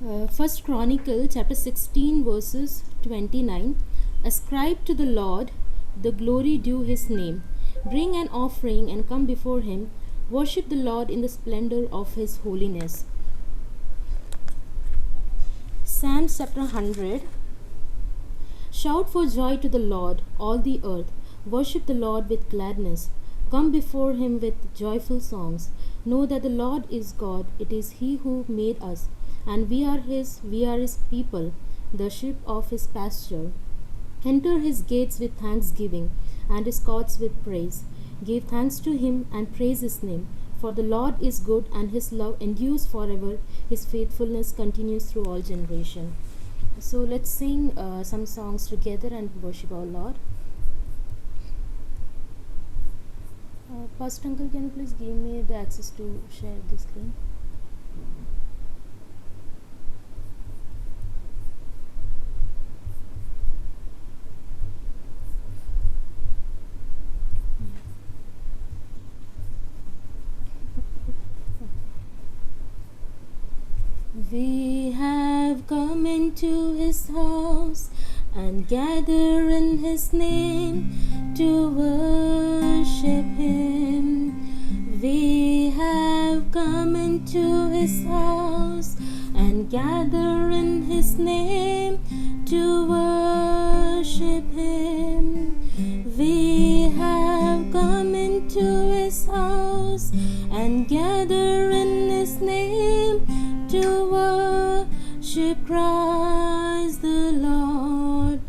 First Chronicle chapter 16 verses 29. Ascribe to the Lord the glory due his name. Bring an offering and come before him. Worship the Lord in the splendor of his holiness. Psalms chapter 100. Shout for joy to the Lord, all the earth. Worship the Lord with gladness. Come before him with joyful songs. Know that the Lord is God. It is he who made us, and we are his people, the sheep of his pasture. Enter his gates with thanksgiving, and his courts with praise. Give thanks to him and praise his name. For the Lord is good, and his love endures forever. His faithfulness continues through all generations. So let's sing some songs together and worship our Lord. Pastor Uncle, can you please give me the access to share the screen? We have come into his house and gather in his name to worship him. We have come into his house and gather in his name to worship him. We have come into his house and gather in his name to worship Christ the Lord.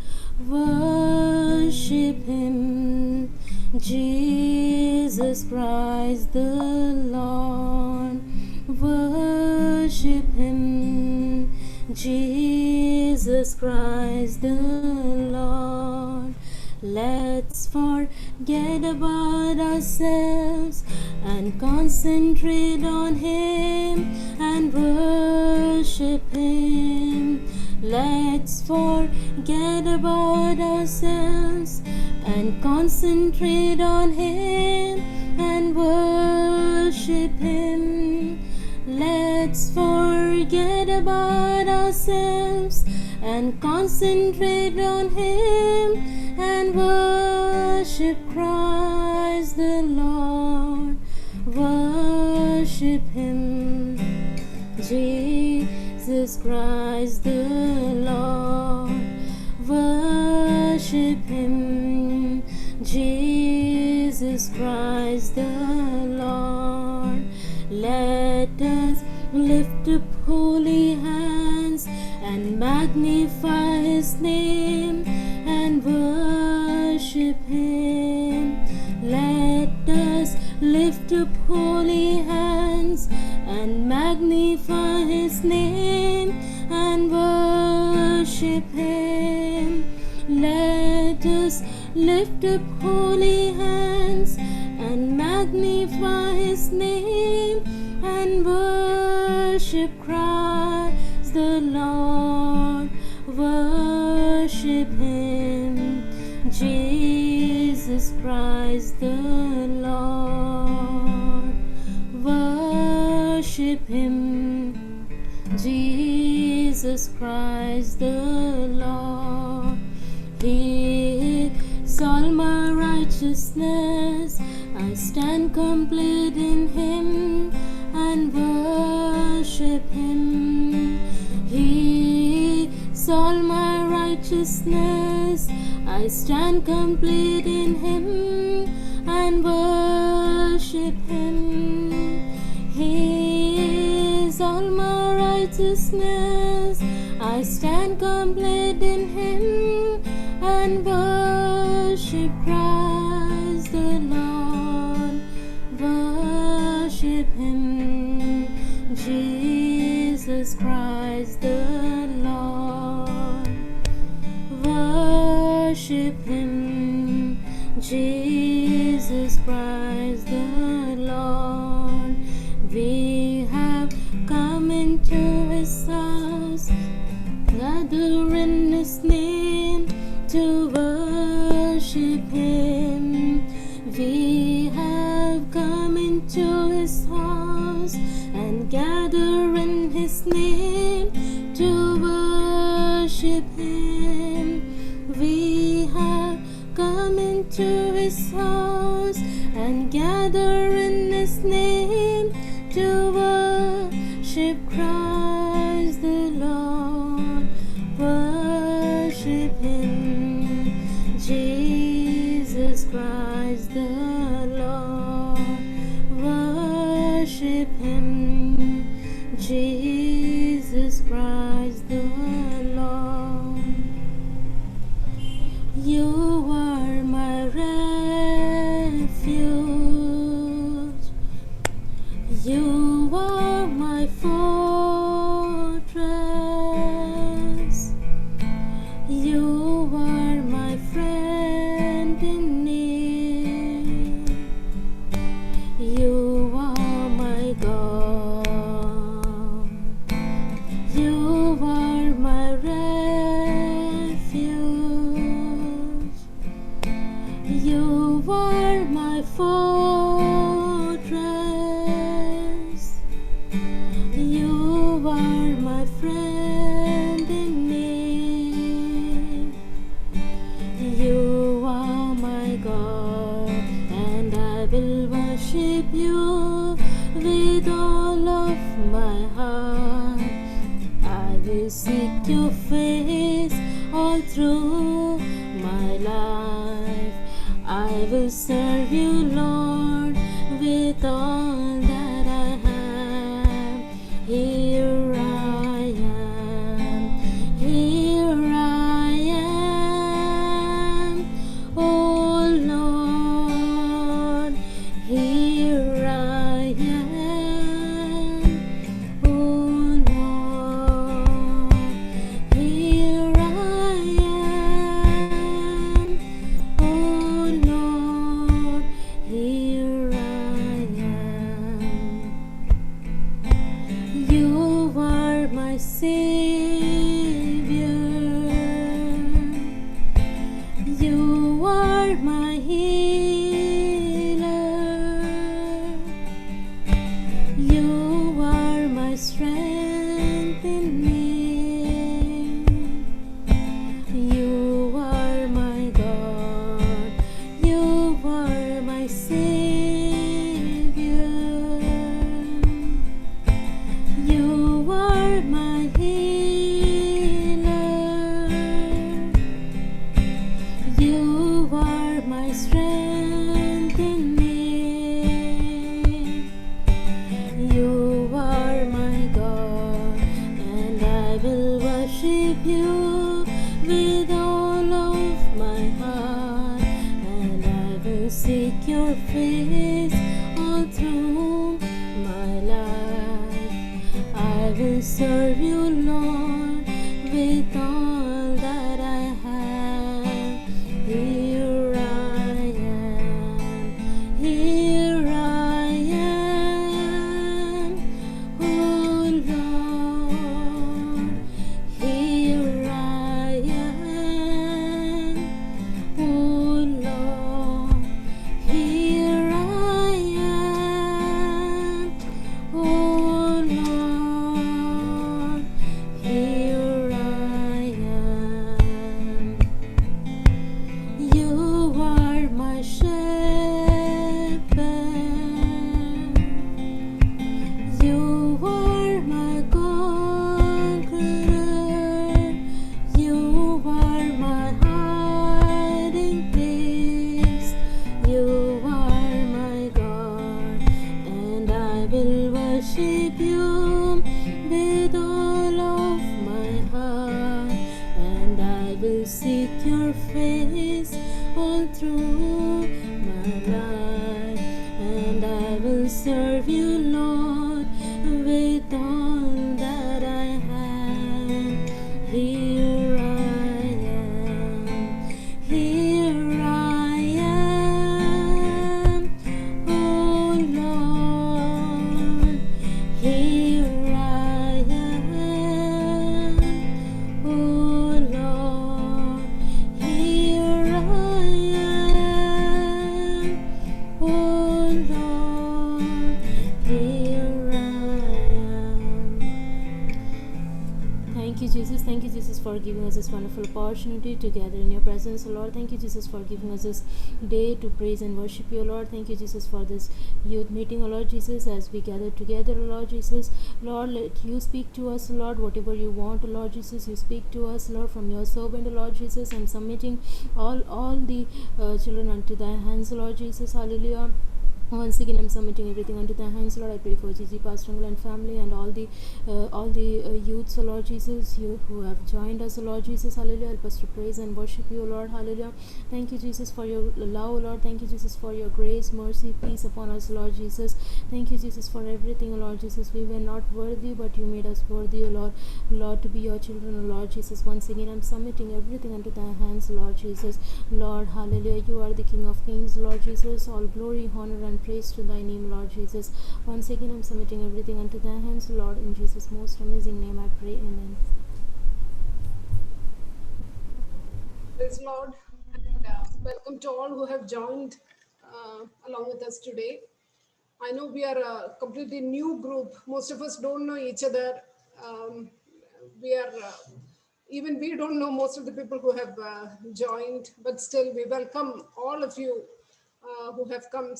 Worship him, Jesus Christ the Lord. Worship him, Jesus Christ the Lord. Let's forget about ourselves and concentrate on him and worship him. Let's forget about ourselves and concentrate on him and worship him. Let's forget about ourselves and concentrate on him and worship Christ the Lord. Worship him, Jesus Christ the Lord. Worship him, Jesus Christ the Lord. Let us lift up holy hands and magnify his name and worship him. Let us lift up holy hands and magnify his name and worship him. Let us lift up holy hands and magnify his name and worship Christ the Lord. Worship him, Jesus Christ the Lord. Worship him, Jesus Christ the Lord. He is all my righteousness. I stand complete in him and worship him. He is all my righteousness. I stand complete in him and worship him. He is all my righteousness. I stand complete in him and worship Christ the Lord. Worship him, Jesus Christ the Lord. Worship him, Jesus Christ the Lord. We have come into his house, gather in his name to worship him. We have come into his house and gather in his name worship Him. We have come into His house and gather in His name to worship Christ the Lord. Worship Him, Jesus Christ the Lord. Worship Him, Jesus Christ the Lord. You are my refuge. You are my fortress. You are my friend in need. You are my God. You are my refuge. You are my fortress. You are my friend in need. You are my God, and I will worship you with all of my heart. I will seek your face all through my life. I will serve you, Lord, with all that I have. Here I am, here I am, oh Lord, here I am, oh Lord, here I am, oh Lord, here I am. You are my Savior. You are my healer. You are my strength in need. You are my God. You are my Savior. You are my healer. You are my strength in need. You are my God, and I will worship you with all of my heart, and I will seek your face all through my life. I will serve you, Lord, with all that I have. Here I am, here I am, oh Lord, here I am, oh Lord, here I am, oh Lord, here I am. You are my shepherd. You are my conqueror. You are my hiding place. You are my God, and I will worship you with all of my heart, and I will seek your face all through my life, and I will serve you, Lord, with all that I have. Here I am, here I am, oh Lord, here I am, oh Lord, here I am. Thank you, Jesus. Thank you, Jesus, for giving us this wonderful opportunity to gather in your presence, O Lord. Thank you, Jesus, for giving us this day to praise and worship you, O Lord. Thank you, Jesus, for this youth meeting, O Lord Jesus, as we gather together, O Lord Jesus. Lord, let you speak to us, O Lord, whatever you want, O Lord Jesus. You speak to us, Lord, from your servant, O Lord Jesus. I'm submitting all the children unto thy hands, O Lord Jesus. Hallelujah. Once again, I'm submitting everything unto thy hands, Lord. I pray for Gigi, Pastor Uncle and family, and all the youths, O Lord Jesus, you who have joined us, O Lord Jesus. Hallelujah. Help us to praise and worship you, O Lord. Hallelujah. Thank you, Jesus, for your love, O Lord. Thank you, Jesus, for your grace, mercy, peace upon us, Lord Jesus. Thank you, Jesus, for everything, O Lord Jesus. We were not worthy, but you made us worthy, O Lord. Lord, to be your children, O Lord Jesus. Once again, I'm submitting everything unto thy hands, Lord Jesus. Lord, hallelujah. You are the King of Kings, Lord Jesus. All glory, honor, and praise to thy name, Lord Jesus. Once again, I'm submitting everything unto thy hands, Lord. In Jesus' most amazing name, I pray. Amen. Praise Lord, and welcome to all who have joined along with us today. I know we are a completely new group. Most of us don't know each other. Um, we are even we don't know most of the people who have joined, but still we welcome all of you who have come.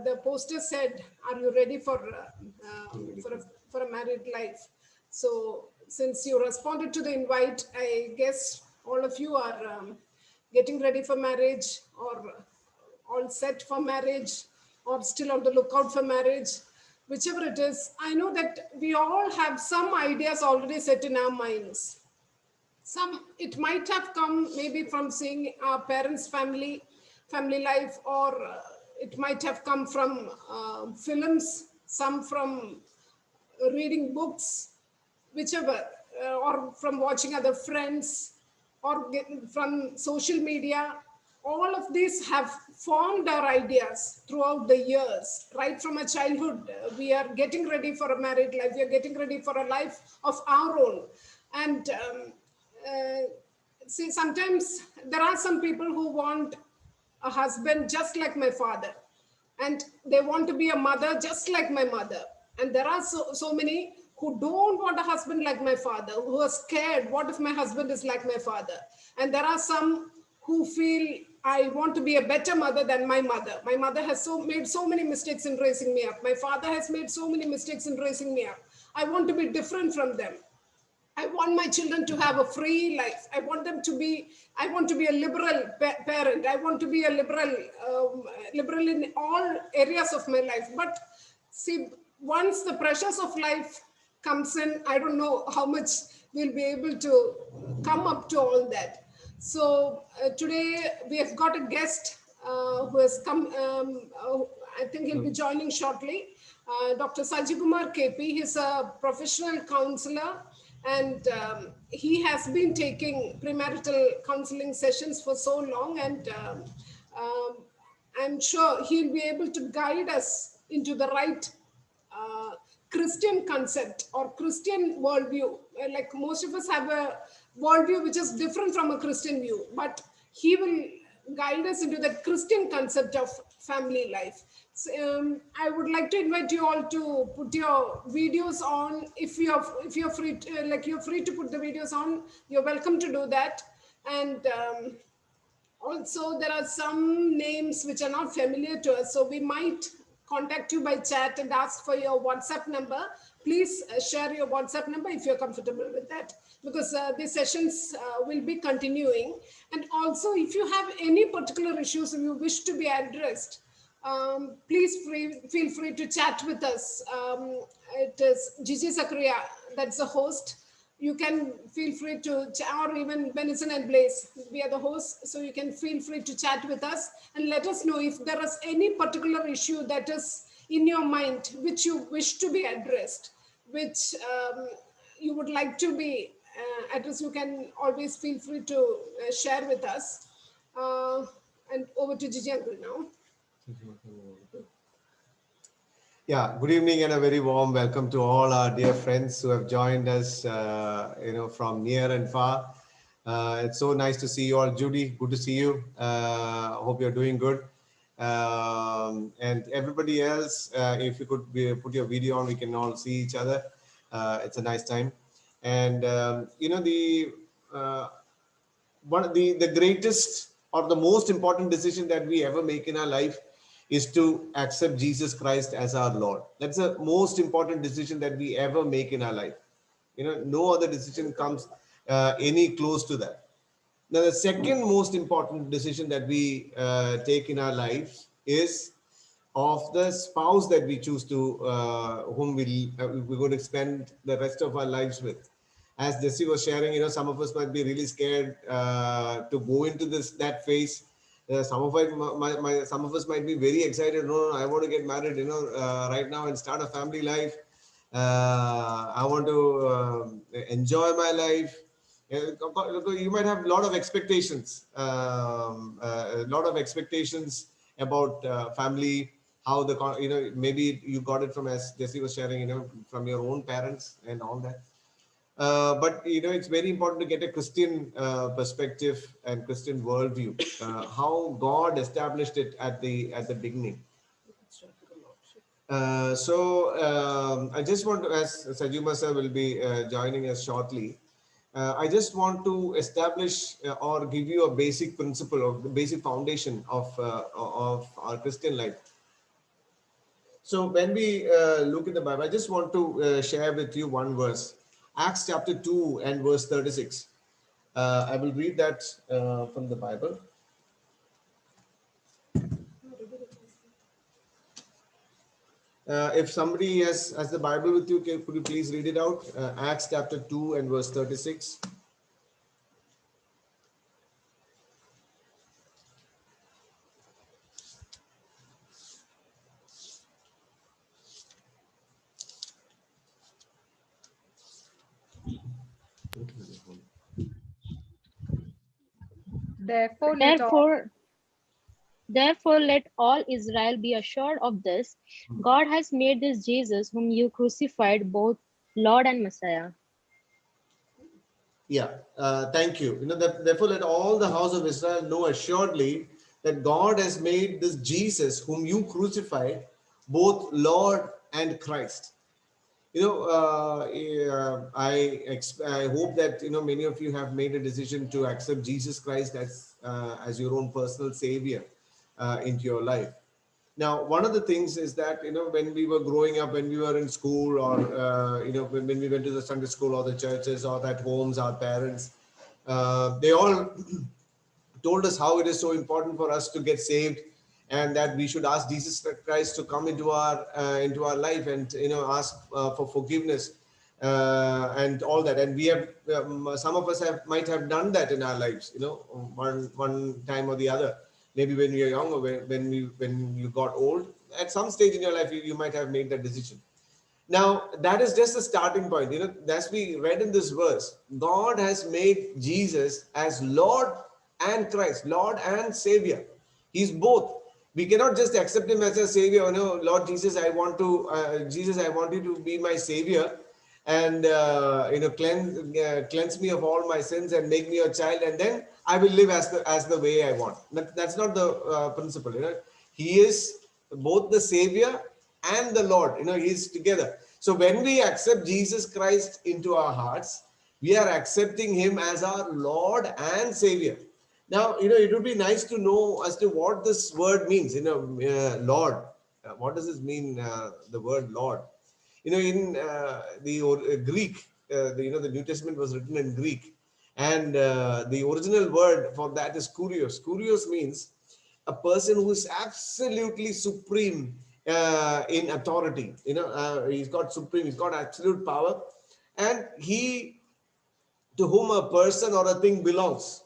The poster said, "Are you ready for a married life?" So, since you responded to the invite, I guess all of you are getting ready for marriage, or all set for marriage, or still on the lookout for marriage. Whichever it is, I know that we all have some ideas already set in our minds. Some, it might have come maybe from seeing our parents family life, or it might have come from films, some from reading books, whichever, or from watching other friends, or from social media. All of these have formed our ideas throughout the years. Right from a childhood, we are getting ready for a married life, we are getting ready for a life of our own. And uh, see, sometimes there are some people who want a husband just like my father, and they want to be a mother just like my mother. And there are so many who don't want a husband like my father, who are scared, what if my husband is like my father? And there are some who feel, I want to be a better mother than my mother. My mother has made so many mistakes in raising me up, my father has made so many mistakes in raising me up. I want to be different from them. I want my children to have a free life. I want them to be. I want to be a liberal parent. I want to be a liberal in all areas of my life. But see, once the pressures of life comes in, I don't know how much we'll be able to come up to all that. So today we have got a guest who has come. I think he'll be joining shortly. Dr. Sajikumar KP. He's a professional counselor, and he has been taking premarital counseling sessions for so long, and um, I'm sure he'll be able to guide us into the right uh, Christian concept or Christian worldview. Like most of us have a worldview which is different from a Christian view, but he will guide us into that Christian concept of family life. So, I would like to invite you all to put your videos on. If you're free, like you're free to put the videos on, you're welcome to do that. And also, there are some names which are not familiar to us, so we might contact you by chat and ask for your WhatsApp number. Please share your WhatsApp number if you're comfortable with that, because these sessions will be continuing. And also, if you have any particular issues you wish to be addressed, please feel free to chat with us. It is Gigi Zakaria, that's the host. You can feel free to, or even Benison and Blaze, we are the hosts, so you can feel free to chat with us and let us know if there is any particular issue that is in your mind which you wish to be addressed, which you would like to be addressed. You can always feel free to share with us. And over to Gigi Uncle now. Yeah, good evening and a very warm welcome to all our dear friends who have joined us, from near and far. It's so nice to see you all. Judy, good to see you. Hope you're doing good. And everybody else, if you could put your video on, we can all see each other. It's a nice time. And uh, one of the greatest or the most important decision that we ever make in our life is to accept Jesus Christ as our Lord. That's the most important decision that we ever make in our life. No other decision comes any close to that. Now, the second most important decision that we take in our lives is of the spouse that we choose to, whom we're going to spend the rest of our lives with. As Jesse was sharing, some of us might be really scared to go into that phase. Some of us might be very excited. No, I want to get married, right now and start a family life. I want to enjoy my life. You might have a lot of expectations, about family, how maybe you got it from, as Jesse was sharing, from your own parents and all that. But it's very important to get a Christian perspective and Christian worldview, how God established it at the beginning. I just want to, as Sajuma sir will be joining us shortly, I just want to establish or give you a basic principle or the basic foundation of our Christian life. So when we look at the Bible, I just want to share with you one verse, Acts chapter 2 and verse 36. I will read that from the Bible. If somebody has the Bible with you, could you please read it out? Acts chapter 2 and verse 36. Therefore, let all Therefore, therefore, let all Israel be assured of this: God has made this Jesus, whom you crucified, both Lord and Messiah. Yeah, thank you. Therefore, let all the house of Israel know assuredly that God has made this Jesus, whom you crucified, both Lord and Christ. I hope that many of you have made a decision to accept Jesus Christ as your own personal savior into your life. Now, one of the things is that when we were growing up, when we were in school, or when we went to the Sunday school or the churches or at homes, our parents, they all told us how it is so important for us to get saved, and that we should ask Jesus Christ to come into our life, and ask for forgiveness and all that. And we have some of us might have done that in our lives, one time or the other. Maybe when you're young, or when you got old, at some stage in your life, you might have made that decision. Now, that is just a starting point. As we read in this verse, God has made Jesus as Lord and Christ, Lord and Savior. He's both. We cannot just accept him as a Savior. Lord Jesus, I want you to be my Savior, and cleanse me of all my sins and make me your child, and then I will live as the way I want. That's not the principle. He is both the Savior and the Lord. He's together. So when we accept Jesus Christ into our hearts, we are accepting him as our Lord and Savior. Now, it would be nice to know as to what this word means. Lord. What does this mean? The word Lord. In the Greek, the New Testament was written in Greek, and the original word for that is kurios. Kurios means a person who is absolutely supreme in authority. He's got absolute power, and to whom a person or a thing belongs,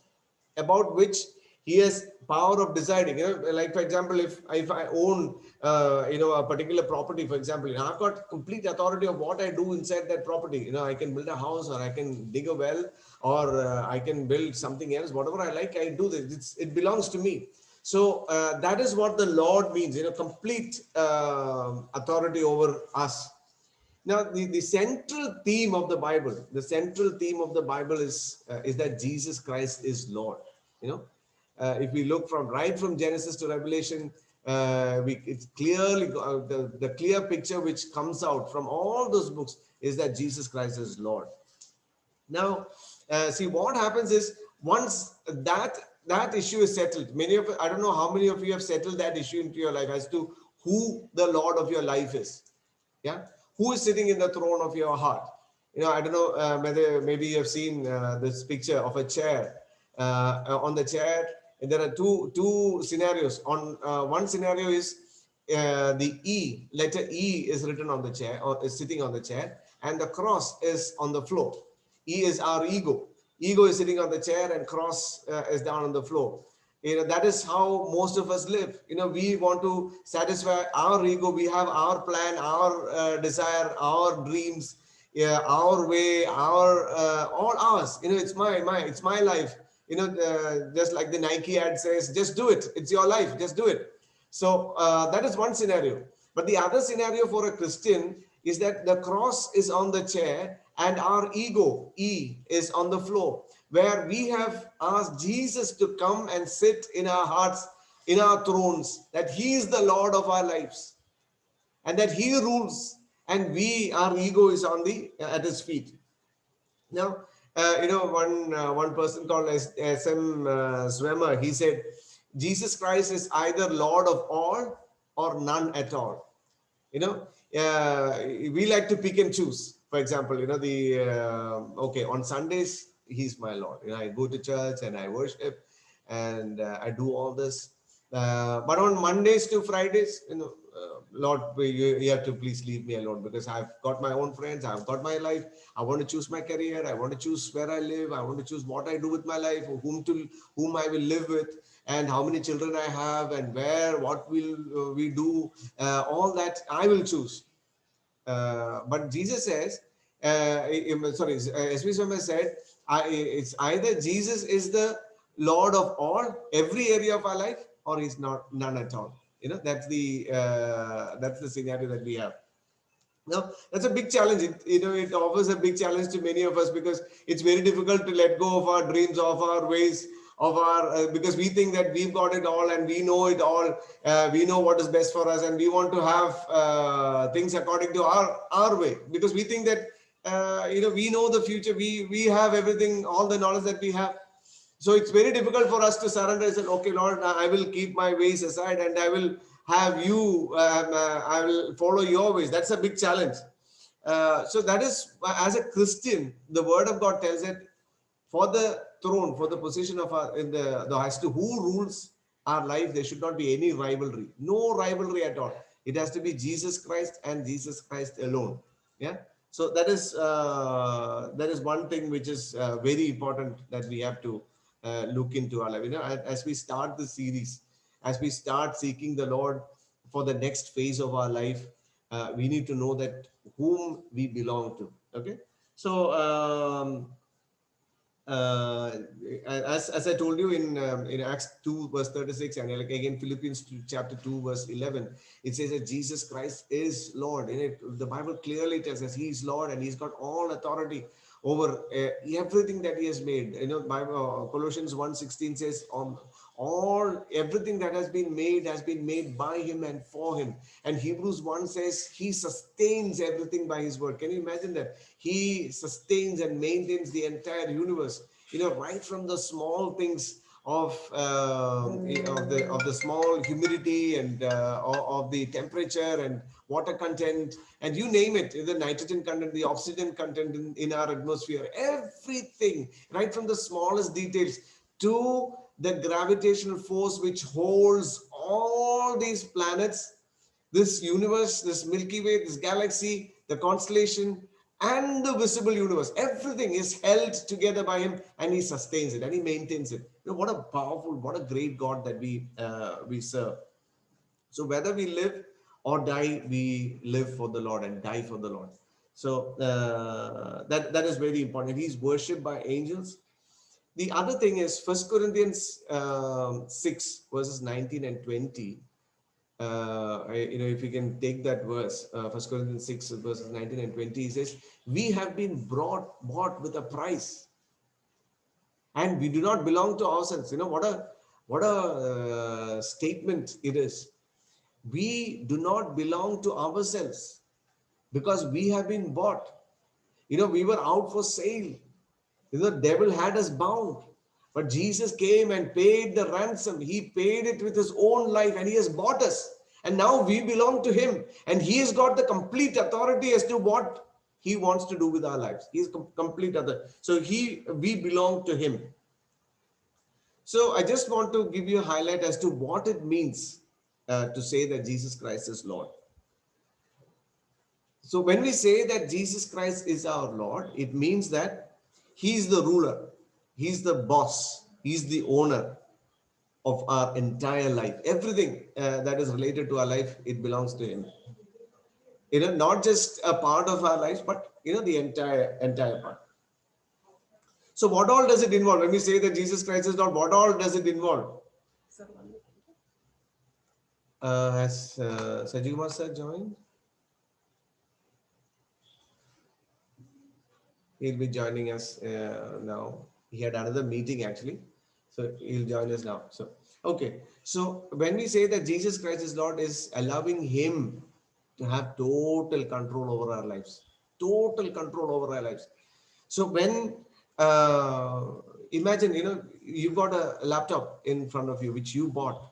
about which he has power of deciding. Like, for example, if I own a particular property, for example, I've got complete authority of what I do inside that property. I can build a house, or I can dig a well, or I can build something else. Whatever I like, I do this. It belongs to me. So that is what the Lord means. Complete authority over us. Now, the central theme of the Bible, is that Jesus Christ is Lord. If we look right from Genesis to Revelation, it's clearly the clear picture which comes out from all those books is that Jesus Christ is Lord. Now, see what happens is once that issue is settled, many of, I don't know how many of you have settled that issue into your life as to who the Lord of your life is. Yeah, who is sitting in the throne of your heart? I don't know whether maybe you have seen this picture of a chair. On the chair, there are two scenarios. On one scenario is the E letter E is written on the chair or is sitting on the chair, and the cross is on the floor. E is our ego. Ego is sitting on the chair, and cross is down on the floor. That is how most of us live. We want to satisfy our ego. We have our plan, our desire, our dreams, yeah, our way, our all ours. It's my life. Just like the Nike ad says, just do it. It's your life. Just do it. So that is one scenario. But the other scenario for a Christian is that the cross is on the chair and our ego, E, is on the floor, where we have asked Jesus to come and sit in our hearts, in our thrones, that He is the Lord of our lives and that He rules, and our ego is on at His feet. Now, one person called S.M. Swemmer, he said, Jesus Christ is either Lord of all or none at all. We like to pick and choose. For example, on Sundays, He's my Lord. I go to church and I worship and I do all this. But on Mondays to Fridays, Lord, you have to please leave me alone, because I've got my own friends. I've got my life. I want to choose my career. I want to choose where I live. I want to choose what I do with my life, whom I will live with, and how many children I have, and what will we do. All that I will choose. But Jesus says, S.V. Swami said, it's either Jesus is the Lord of all, every area of our life, or He's none at all. That's the scenario that we have. Now, that's a big challenge. It offers a big challenge to many of us, because it's very difficult to let go of our dreams, of our ways, because we think that we've got it all and we know it all. We know what is best for us, and we want to have things according to our way, because we think that we know the future. We have everything, all the knowledge that we have. So it's very difficult for us to surrender and say, okay, Lord, I will keep my ways aside and I will have you, I will follow your ways. That's a big challenge. So that is, as a Christian, the word of God tells that for the throne, for the position of as to who rules our life, there should not be any rivalry. No rivalry at all. It has to be Jesus Christ and Jesus Christ alone. Yeah. So that is one thing which is very important that we have to look into our life. As we start the series, as we start seeking the Lord for the next phase of our life, we need to know that whom we belong to. Okay. So as I told you in Acts 2 verse 36, and like again Philippians chapter 2 verse 11, it says that Jesus Christ is Lord. In it, the Bible clearly tells us He is Lord and He's got all authority over everything that He has made. Bible, Colossians 1:16 says everything that has been made by Him and for Him. And Hebrews 1 says He sustains everything by His word. Can you imagine that? He sustains and maintains the entire universe, right from the small things of the small humidity and of the temperature and water content, and you name it, the nitrogen content, the oxygen content in our atmosphere, everything, right from the smallest details to the gravitational force which holds all these planets, this universe, this Milky Way, this galaxy, the constellation, and the visible universe. Everything is held together by Him, and He sustains it and He maintains it. What a powerful, what a great God that we serve. So whether we live or die, we live for the Lord and die for the Lord. So that is very important. He's worshipped by angels. The other thing is 1 Corinthians 6 verses 19 and 20. If you can take that verse, 1 Corinthians 6 verses 19 and 20, he says, we have been bought with a price, and we do not belong to ourselves. What a statement it is. We do not belong to ourselves because we have been bought. We were out for sale. Devil had us bound. But Jesus came and paid the ransom. He paid it with his own life and he has bought us. And now we belong to him. And he has got the complete authority as to what he wants to do with our lives. He is complete other. So we belong to him. So I just want to give you a highlight as to what it means to say that Jesus Christ is Lord. So when we say that Jesus Christ is our Lord, it means that he's the ruler, he's the boss, he's the owner of our entire life. Everything that is related to our life, it belongs to him. Not just a part of our lives, but the entire part. So what all does it involve? When we say that Jesus Christ is Lord, what all does it involve? Has Sajima sir joined? He'll be joining us now. He had another meeting actually. So he'll join us now. So, okay. So when we say that Jesus Christ is Lord, is allowing him to have total control over our lives. Total control over our lives. So when, imagine, you've got a laptop in front of you, which you bought,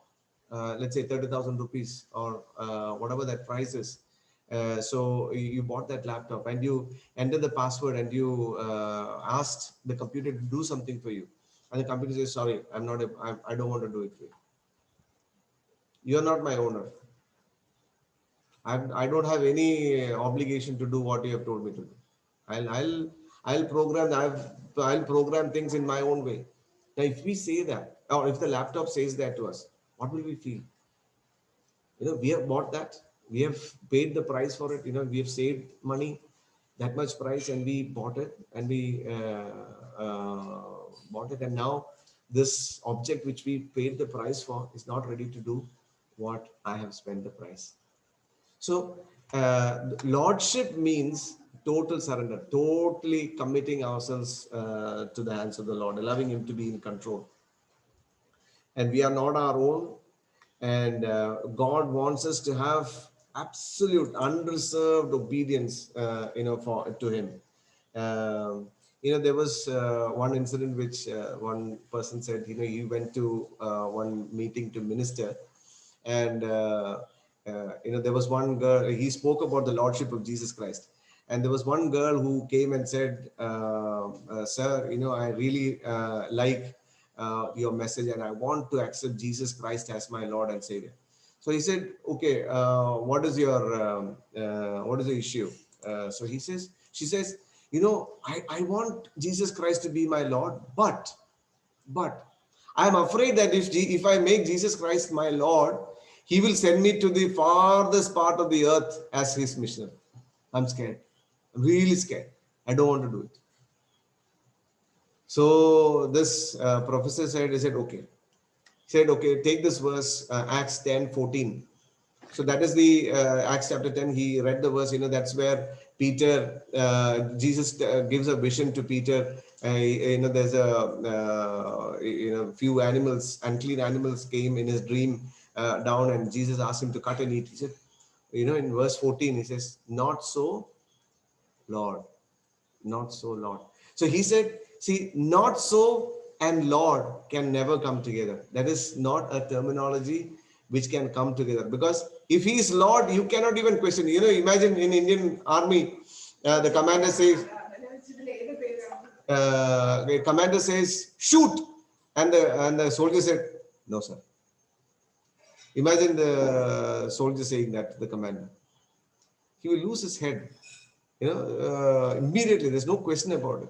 let's say 30,000 rupees or whatever that price is. So you bought that laptop and you entered the password and you asked the computer to do something for you. And the computer says, sorry, I don't want to do it for you. You're not my owner. I don't have any obligation to do what you have told me to do. I'll program things in my own way. Now, if we say that, or if the laptop says that to us, what will we feel? We have bought that. We have paid the price for it. We have saved money, that much price, and we bought it, and we bought it. And now this object which we paid the price for is not ready to do what I have spent the price. So lordship means total surrender, totally committing ourselves to the hands of the Lord, allowing him to be in control. And we are not our own. And God wants us to have absolute unreserved obedience, to him. There was one incident which one person said, he went to one meeting to minister, and there was one girl, he spoke about the lordship of Jesus Christ. And there was one girl who came and said, sir, I really like your message and I want to accept Jesus Christ as my Lord and Savior. So he said, okay, what is the issue? So she says, I want Jesus Christ to be my Lord, but I'm afraid that if I make Jesus Christ my Lord, he will send me to the farthest part of the earth as his missionary. I'm scared. I'm really scared. I don't want to do it. So this professor said, okay. He said, okay, take this verse, Acts 10:14. So that is the Acts chapter 10. He read the verse, that's where Peter, Jesus gives a vision to Peter. There's a few animals, unclean animals came in his dream down, and Jesus asked him to cut and eat. He said, in verse 14, he says, not so, Lord, not so, Lord. So he said, see, not so and Lord can never come together. That is not a terminology which can come together, because if he is Lord, you cannot even question. Imagine in Indian army, the commander says, shoot, and the soldier said, no, sir. Imagine the soldier saying that to the commander. He will lose his head, immediately. There's no question about it.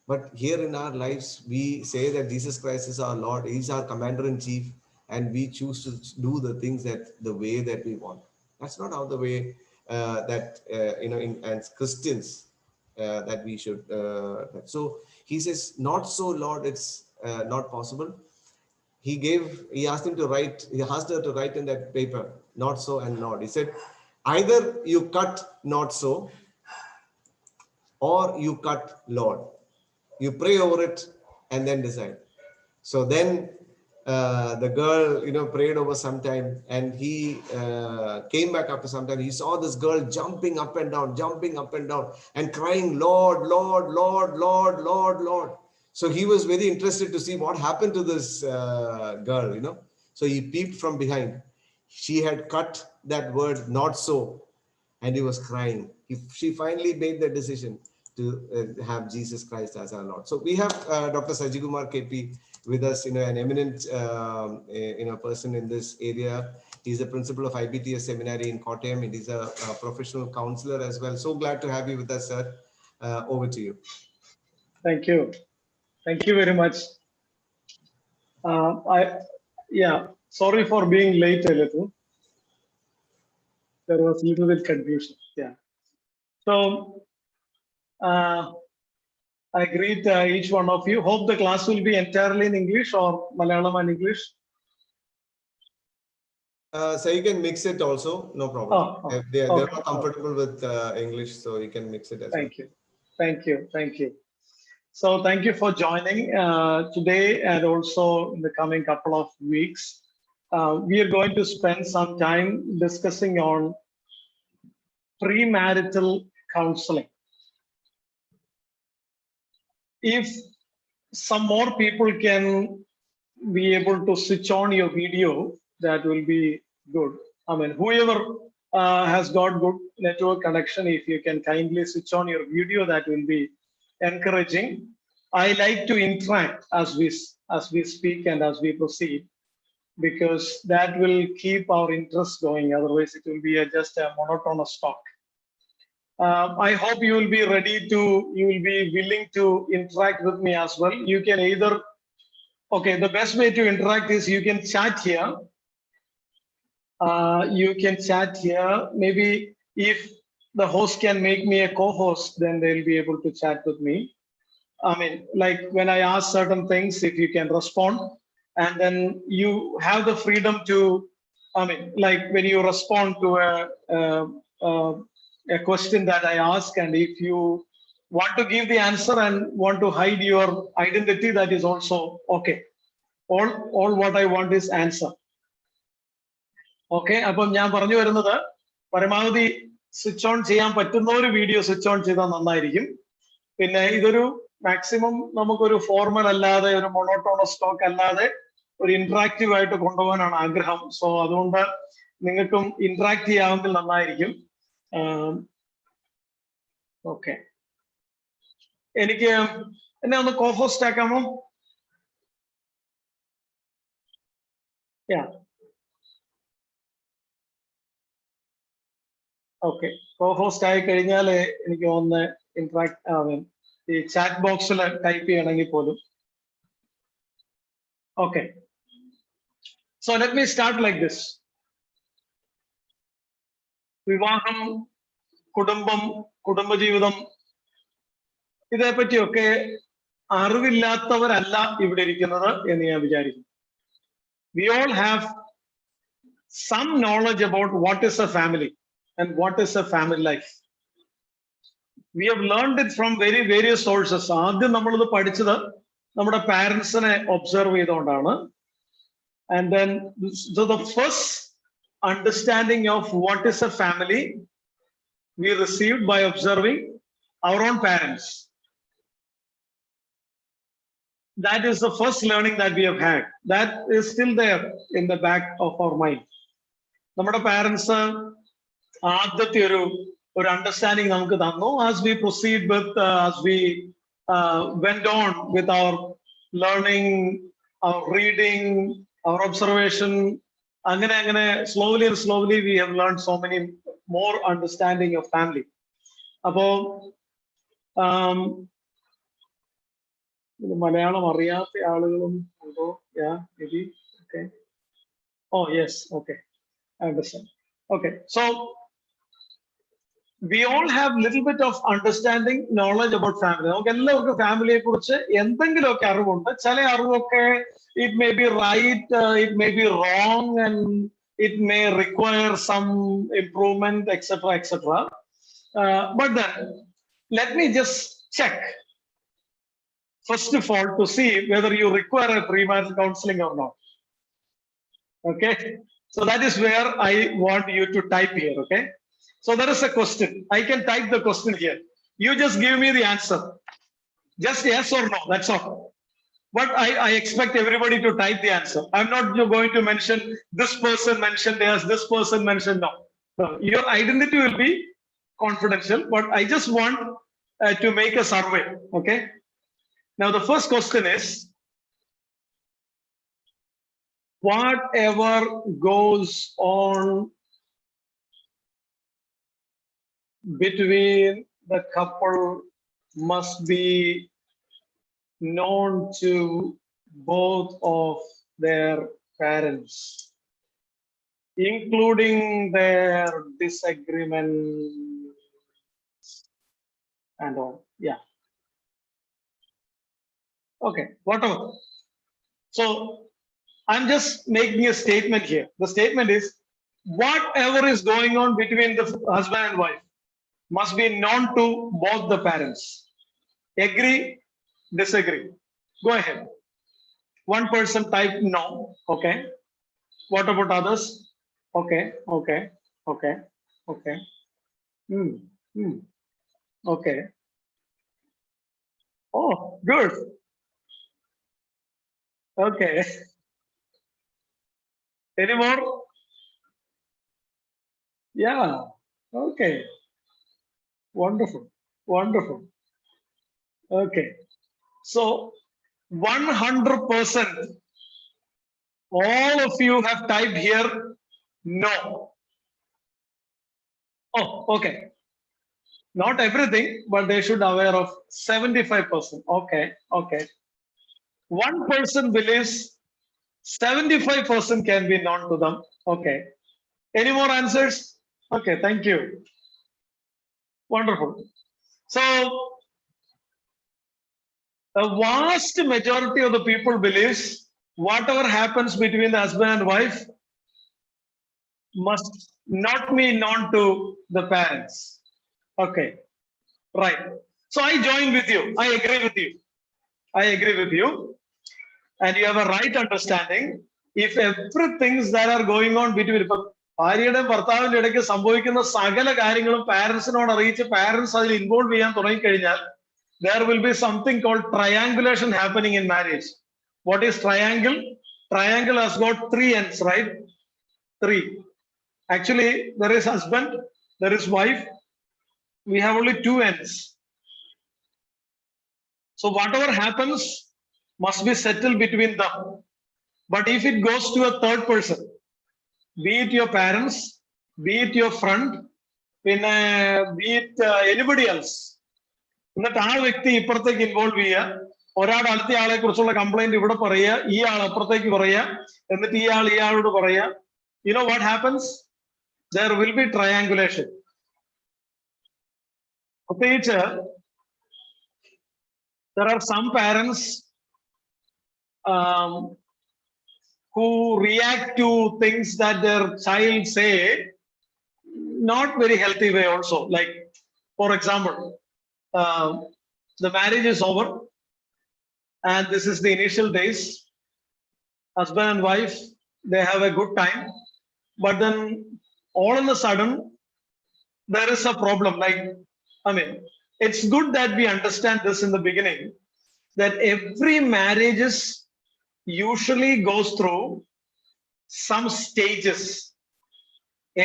But here in our lives, we say that Jesus Christ is our Lord. He's our commander in chief, and we choose to do the things the way that we want. That's not how the way as Christians that we should. So he says, not so, Lord, it's not possible. He asked her to write in that paper, not so and Lord. He said, either you cut not so, or you cut Lord. You pray over it and then decide. So then the girl, prayed over some time, and he came back after some time. He saw this girl jumping up and down, and crying, Lord, Lord, Lord, Lord, Lord, Lord. So he was very interested to see what happened to this girl. So he peeped from behind. She had cut that word, not so, and he was crying. She finally made the decision to have Jesus Christ as our Lord. So we have Dr. Sajikumar KP with us, an eminent person in this area. He's a principal of IBTS Seminary in Kottayam, and he's a professional counselor as well. So glad to have you with us, sir. Over to you. Thank you. Thank you very much. Sorry for being late a little. There was a little bit confusion. Yeah. So I greet each one of you. Hope the class will be entirely in English or Malayalam and English. So you can mix it also, no problem. They're not comfortable with English, so you can mix it as well. Thank you. So thank you for joining today and also in the coming couple of weeks. We are going to spend some time discussing on premarital counseling. If some more people can be able to switch on your video, that will be good. I mean, whoever has got good network connection, if you can kindly switch on your video, that will be encouraging. I like to interact as we speak and as we proceed, because that will keep our interest going. Otherwise, it will be just a monotonous talk. I hope you will be willing to interact with me as well. You can either, the best way to interact is you can chat here. Maybe if the host can make me a co-host, then they'll be able to chat with me. I mean, like when I ask certain things, if you can respond, and then you have the freedom to, I mean, like when you respond to a question that I ask, and if you want to give the answer and want to hide your identity, that is also okay. All what I want is answer. Okay, അപ്പം ഞാൻ പറഞ്ഞു വരുന്നത് പരമാവധി switch on ചെയ്യാൻ പറ്റുന്ന ഒരു video switch on ചെയ്താൽ നന്നായിരിക്കും. പിന്നെ ഇതൊരു മാക്സിമം നമുക്കൊരു ഫോർമൽ അല്ലാതെ ഒരു മൊണോട്ടോണസ് ടോക്ക് അല്ലാതെ ഒരു ഇന്ററാക്റ്റീവ് ആയിട്ട് കൊണ്ടുപോകാനാണ് ആഗ്രഹം. സോ അതുകൊണ്ട് നിങ്ങൾക്കും ഇന്ററാക്ട് ചെയ്യാമെങ്കിൽ നന്നായിരിക്കും. ഓക്കെ, എനിക്ക് എന്നെ ഒന്ന് കോഹോസ്റ്റ് ആക്കാമോ? ഓക്കെ, കോഹോസ്റ്റ് ആയി കഴിഞ്ഞാൽ എനിക്ക് ഒന്ന് ഇന്ററാക്ട് ഈ ചാറ്റ് ബോക്സിൽ ടൈപ്പ് ചെയ്യണമെങ്കിൽ പോലും. Okay, so let me start like this. വിവാഹം, കുടുംബം, കുടുംബജീവിതം, ഇതേപ്പറ്റിയൊക്കെ അറിവില്ലാത്തവരല്ല ഇവിടെ ഇരിക്കുന്നത് എന്ന് ഞാൻ വിചാരിക്കുന്നു. We all have some knowledge about what is a family and what is a family life. We have learned it from various sources. ആദ്യം നമ്മളിത് പഠിച്ചത് നമ്മുടെ പാരൻസിനെ ഒബ്സർവ് ചെയ്തുകൊണ്ടാണ്. And then so the first understanding of what is a family we received by observing our own parents. That is the first learning that we have had. That is still there in the back of our mind. നമ്മുടെ parents ആദ്യത്തെ ഒരു understanding നമുക്ക് തന്നു. As we proceed with, as we went on with our learning, our reading, our observation, അങ്ങനെ slowly we have learned so many more understanding of family. അപ്പോ മലയാളം അറിയാത്ത ആളുകളും ഉണ്ടോ? maybe. Okay. Oh yes, okay, I understand. Okay, so we all have little bit of understanding, knowledge about family. നമുക്ക് എല്ലാവർക്കും ഫാമിലിയെ കുറിച്ച് എന്തെങ്കിലുമൊക്കെ അറിവുണ്ട്. ചില അറിവൊക്കെ it may be right, it may be wrong, and it may require some improvement, etc. But then let me just check first of all to see whether you require a premarital counseling or not. Okay. So that is where I want you to type here. Okay. So there is a question. I can type the question here. You just give me the answer. Just yes or no. That's all. But I expect everybody to type the answer. I'm not going to mention this person mentioned yes, this person mentioned no. No. Your identity will be confidential, but I just want to make a survey. Okay. Now the first question is, whatever goes on between the couple must be known to both of their parents, including their disagreements and all. Yeah. Okay, whatever. So I'm just making a statement here. The statement is, whatever is going on between the husband and wife must be known to both the parents. Agree, disagree. Go ahead. One person type no. Okay. What about others? Okay, okay, okay, okay. Hmm. Hmm. Okay. Oh, good. Okay. Any more? Yeah. Okay. Wonderful. Wonderful. Okay. So 100%, all of you have typed here no. Oh, okay. Not everything, but they should aware of 75%. Okay, okay. One person believes 75% can be known to them. Okay. Any more answers? Okay, thank you. Wonderful. So, a vast majority of the people believes whatever happens between the husband and wife must not be known to the parents. Okay, right. So I join with you. I agree with you. I agree with you. And you have a right understanding. If everything that are going on between ഭാര്യയുടെയും ഭർത്താവിന്റെ ഇടയ്ക്ക് സംഭവിക്കുന്ന സകല കാര്യങ്ങളും പാരന്റ്സിനോട് അറിയിച്ച് parents അതിൽ involve ചെയ്യാൻ തുടങ്ങിക്കഴിഞ്ഞാൽ there will be something called triangulation happening in marriage. What is triangle? Triangle has got 3 ends, right? 3. Actually, there is husband, there is wife. We have only 2 ends. So whatever happens must be settled between them. But if it goes to a third person, be it your parents, be it your friend, be it anybody else, എന്നിട്ട് ആ വ്യക്തി ഇപ്പുറത്തേക്ക് involve ചെയ്യുക, ഒരാൾ അടുത്ത ആളെ കുറിച്ചുള്ള complaint ഇവിടെ പറയുക, ഈ ആൾ അപ്പുറത്തേക്ക് പറയുക, എന്നിട്ട് ഈ ആൾ ഇയാളോട് പറയുക. You know what happens? There will be triangulation. പ്രത്യേകിച്ച് there are some parents who react to things that their child say not very healthy way also. Like, for example, the marriage is over and this is the initial days. Husband and wife, they have a good time, but then all of a sudden there is a problem. Like, I mean, it's good that we understand this in the beginning, that every marriage usually goes through some stages.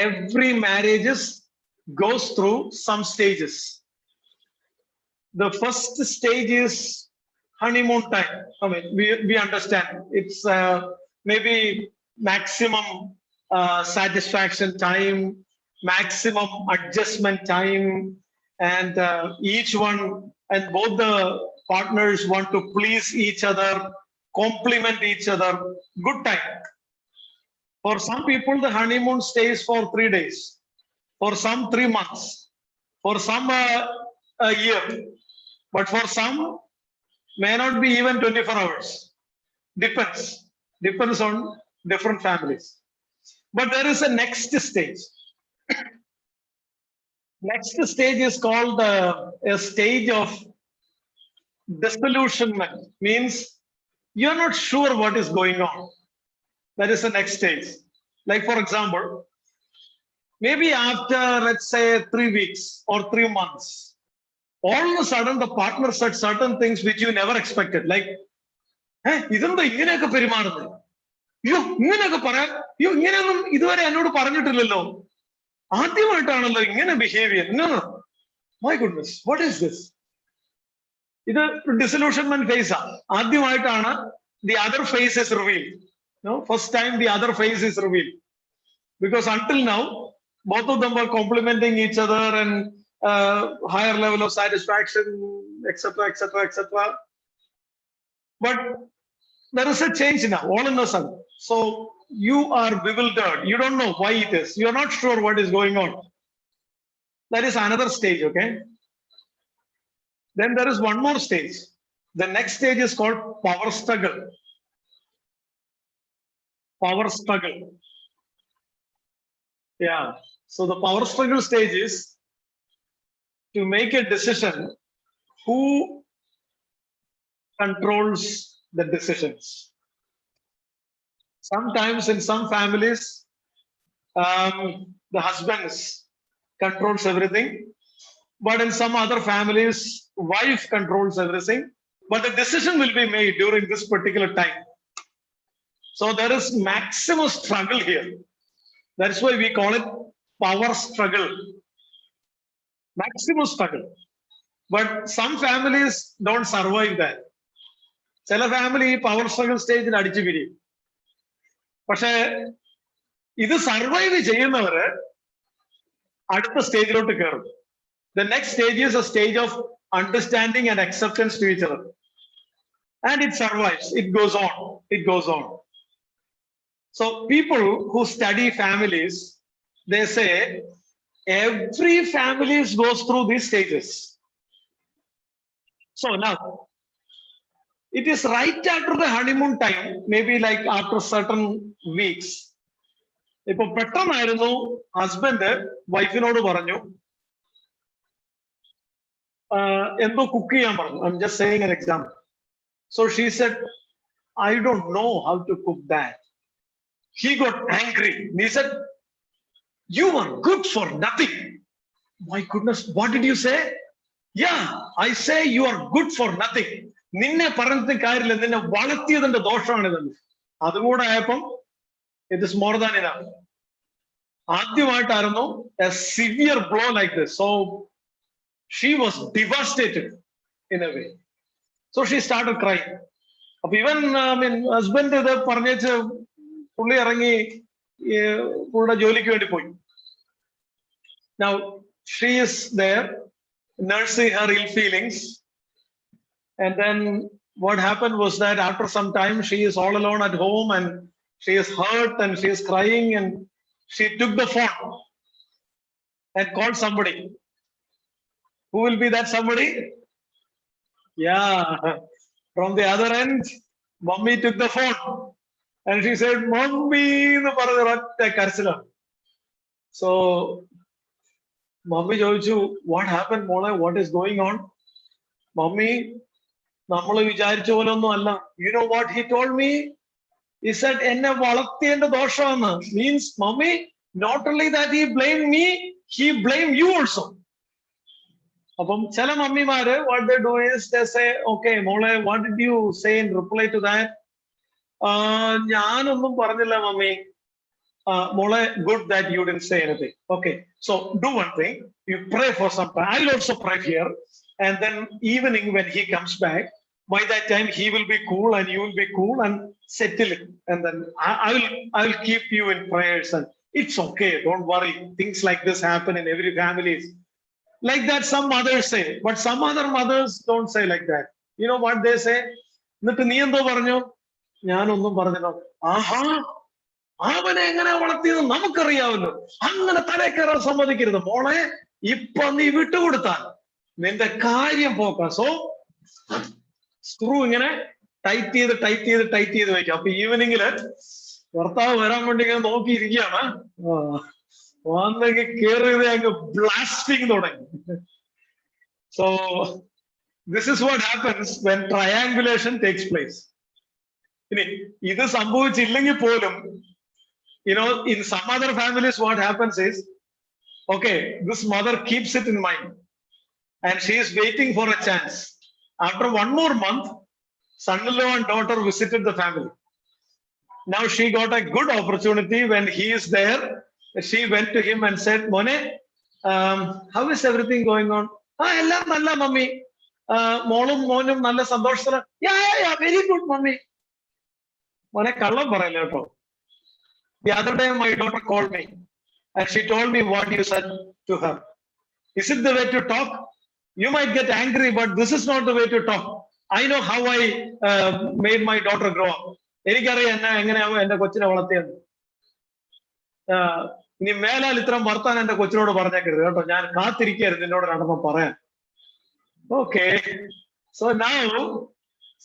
Every marriage goes through some stages. The first stage is honeymoon time. I mean, we understand it's maybe maximum satisfaction time, maximum adjustment time, and each one and both the partners want to please each other, compliment each other. Good time. For some people, the honeymoon stays for 3 days, for some 3 months, for some a year, but for some may not be even 24 hours. Depends on different families. But there is a next stage. Next stage is called a stage of disillusionment. Means you're not sure what is going on. That is the next stage. Like for example, maybe after, let's say, 3 weeks or 3 months, all of a sudden the partner said certain things which you never expected. Like, ഇതെന്താ ഇങ്ങനെയൊക്കെ പെരുമാറുന്നത്? അയ്യോ ഇങ്ങനെയൊക്കെ പറയാൻ, അയ്യോ ഇങ്ങനെയൊന്നും ഇതുവരെ എന്നോട് പറഞ്ഞിട്ടില്ലല്ലോ, ആദ്യമായിട്ടാണല്ലോ ഇങ്ങനെ ബിഹേവ് ചെയ്യുന്നത്. My goodness, what is this? ഇത് ഡിസൊല്യൂഷൻമെന്റ് ഫേസ് ആണ്. ആദ്യമായിട്ടാണ് the other face is revealed. No, first time the other face is revealed. Because until now, both of them were complimenting each other and higher level of satisfaction, etc., etc., etc. But there is a change now, all in a sudden. So you are bewildered. You don't know why it is. You are not sure what is going on. That is another stage, okay? Then there is one more stage. The next stage is called power struggle. Power struggle. Yeah. So the power struggle stage is to make a decision who controls the decisions. Sometimes in some families, the husband controls everything. But in some other families, wife controls everything. But the decision will be made during this particular time. So there is maximum struggle here. That's why we call it power struggle. Maximum struggle. But some families don't survive that. ചില family power struggle സ്റ്റേജിൽ അടിച്ചു പിരിയും. പക്ഷെ ഇത് survive ചെയ്യുന്നവര് അടുത്ത സ്റ്റേജിലോട്ട് കയറും. The next stage is a stage of understanding and acceptance to each other. And it survives. It goes on. It goes on. So people who study families, they say every family goes through these stages. So now, it is right after the honeymoon time, maybe like after certain weeks. ഇപ്പൊ പെട്ടെന്നായിരുന്നു husband വൈഫിനോട് പറഞ്ഞു, എന്തോ cook ചെയ്യാൻ പറഞ്ഞു. I'm just saying an example. So she said, I don't know how to cook that. He got angry. He said, you are good for nothing. My goodness, what did you say? Yeah, I say you are good for nothing. നിന്നെ പറഞ്ഞിട്ട് കാര്യമില്ല, നിന്നെ വളർത്തിയതിന്റെ ദോഷമാണിതെന്ന്. അതുകൂടെ ആയപ്പം it is more than enough. ആദ്യമായിട്ടായിരുന്നു a severe blow like this. So she was devastated in a way. So she started crying. അപ്പൊ ഇവൻ husband ഇത് പറഞ്ഞേച്ച് പുള്ളി ഇറങ്ങി പുള്ളിയുടെ ജോലിക്ക് വേണ്ടി പോയി. Now she is there nursing her ill feelings, and then what happened was that after some time she is all alone at home and she is hurt and she is crying, and she took the phone and called somebody. Who will be that somebody? Yeah, from the other end, mommy took the phone and she said, mommy, so mommy ചോദിച്ചു, what happened, മോളെ, what is going on? Mommy, നമ്മൾ വിചാരിച്ച പോലെ ഒന്നും അല്ല. You know what he told me? He said, എന്നെ വളർത്തിയതിന്റെ ദോഷമാണ്. Means, mommy, not only that he blamed me, he blamed you also. അപ്പം ചില മമ്മിമാര് what they do is they say, okay, മോളെ, what did you say in reply to that? ഞാനൊന്നും പറഞ്ഞില്ല mummy. മോളെ, good that you didn't say anything. Okay, so do one thing, you pray for some time. I'll also pray here, and then evening when he comes back, by that time he will be cool and you will be cool and settle it, and then I will keep you in prayers, and it's okay, don't worry. Things like this happen in every family. Like that some mothers say, but some other mothers don't say like that. You know what they say? എന്നിട്ട് നീ എന്തോ പറഞ്ഞു? ഞാനൊന്നും പറഞ്ഞില്ല. ആഹാ, അവനെ എങ്ങനെ വളർത്തിയത് നമുക്കറിയാമല്ലോ, അങ്ങനെ തലേ കയറാൻ സമ്മതിക്കരുത് മോളെ. ഇപ്പൊ നീ വിട്ടുകൊടുത്താൽ നിന്റെ കാര്യം പോക്കാം. സോ സ്ക്രൂ ഇങ്ങനെ ടൈറ്റ് ചെയ്ത് വെക്കാം. അപ്പൊ ഈവനിങ്ങില് ഭർത്താവ് വരാൻ വേണ്ടി ഇങ്ങനെ നോക്കിയിരിക്കുകയാണ്. വന്നെങ്കിൽ കയറിയത് അങ്ങ് ബ്ലാസ്റ്റിംഗ് തുടങ്ങി. So this is what happens when triangulation takes place. ഇത് സംഭവിച്ചില്ലെങ്കിൽ പോലും, in some other families, what happens is, okay, this mother keeps it in mind and she is waiting for a chance. After 1 more month, son-in-law and daughter visited the family. Now she got a good opportunity. When he is there, she went to him and said, Mone, how is everything going on? Ellam nalla mummy. Molum monum nalla sandosham. Yeah, very good mummy. Mone kallam parayalla ketto. The other day my daughter called me and she told me what you said to her. Is it the way to talk? You might get angry, but this is not the way to talk. I know how I made my daughter grow up. എനിക്കറിയാം എങ്ങനെയാവും എന്റെ കൊച്ചിനെ വളർത്തിയത്. ഇനി മേലാൽ ഇത്തരം വർത്താൻ എന്റെ കൊച്ചിനോട് പറഞ്ഞേക്കരുത് കേട്ടോ, ഞാൻ കാത്തിരിക്കരുത് എന്നോട് നടന്നു പറയാൻ. Okay, so now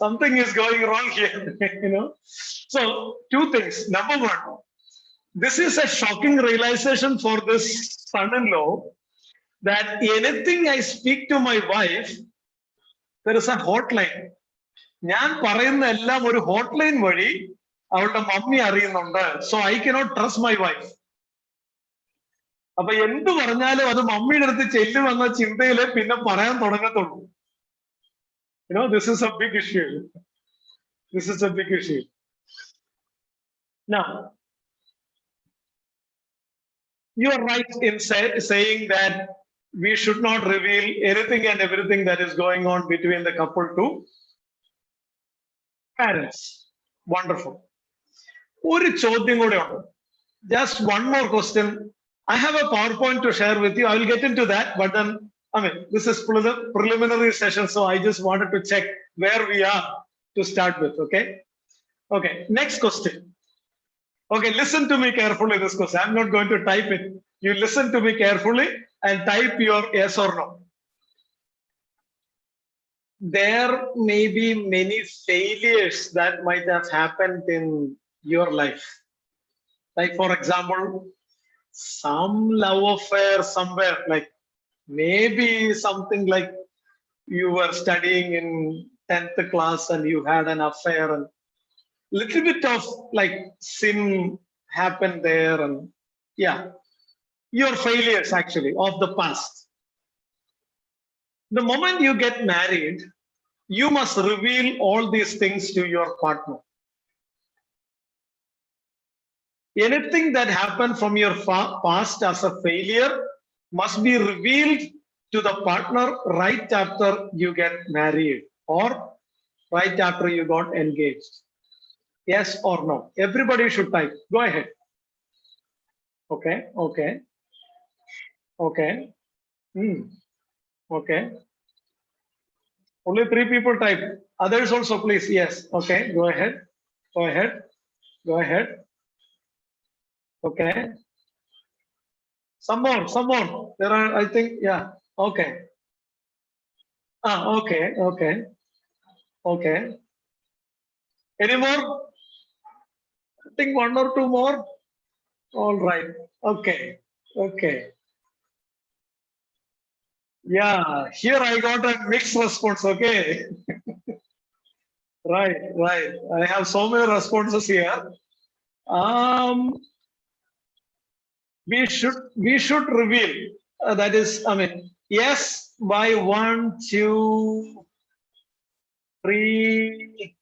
something is going wrong here. So 2 things. Number 1, this is a shocking realization for this son-in-law that anything I speak to my wife, there is a hotline. ഞാൻ പറയുന്ന എല്ലാം ഒരു ഹോട്ട്ലൈൻ വഴി അവളുടെ mummy അറിയുന്നുണ്ട്. So I cannot trust my wife. അപ്പൊ എന്ത് പറഞ്ഞാലും അത് മമ്മിയുടെ അടുത്ത് ചെല്ലുമെന്ന ചിന്തയില് പിന്നെ പറയാൻ തുടങ്ങത്തുള്ളൂ. This is a big issue. This is a big issue. Now, you are right in saying that we should not reveal anything and everything that is going on between the couple to parents. Wonderful. ഒരു ചോദ്യം കൂടെ ഉണ്ട്. Just one more question. I have a PowerPoint to share with you. I will get into that, but then, this is preliminary session, so I just wanted to check where we are to start with, okay? Okay, next question. Okay, listen to me carefully this question. I'm not going to type it. You listen to me carefully and type your yes or no. There may be many failures that might have happened in your life. Like, for example, some love affair somewhere, like maybe something like you were studying in 10th class and you had an affair and little bit of like sin happened there, and yeah, your failures actually of the past. The moment you get married, you must reveal all these things to your partner. Anything that happened from your past as a failure must be revealed to the partner right after you get married or right after you got engaged. Yes or no? Everybody should type. Go ahead. Okay. Okay. Okay. Only 3 people type. Others also, please. Yes. Okay. Go ahead. Go ahead. Okay. Some more. There are, I think, yeah. Okay. Okay. Any more? I think 1 or 2 more. All right. Okay. Yeah, here I got a mixed response. Okay. Right. I have so many responses here. We should reveal. That is, yes, by 1, 2, 3.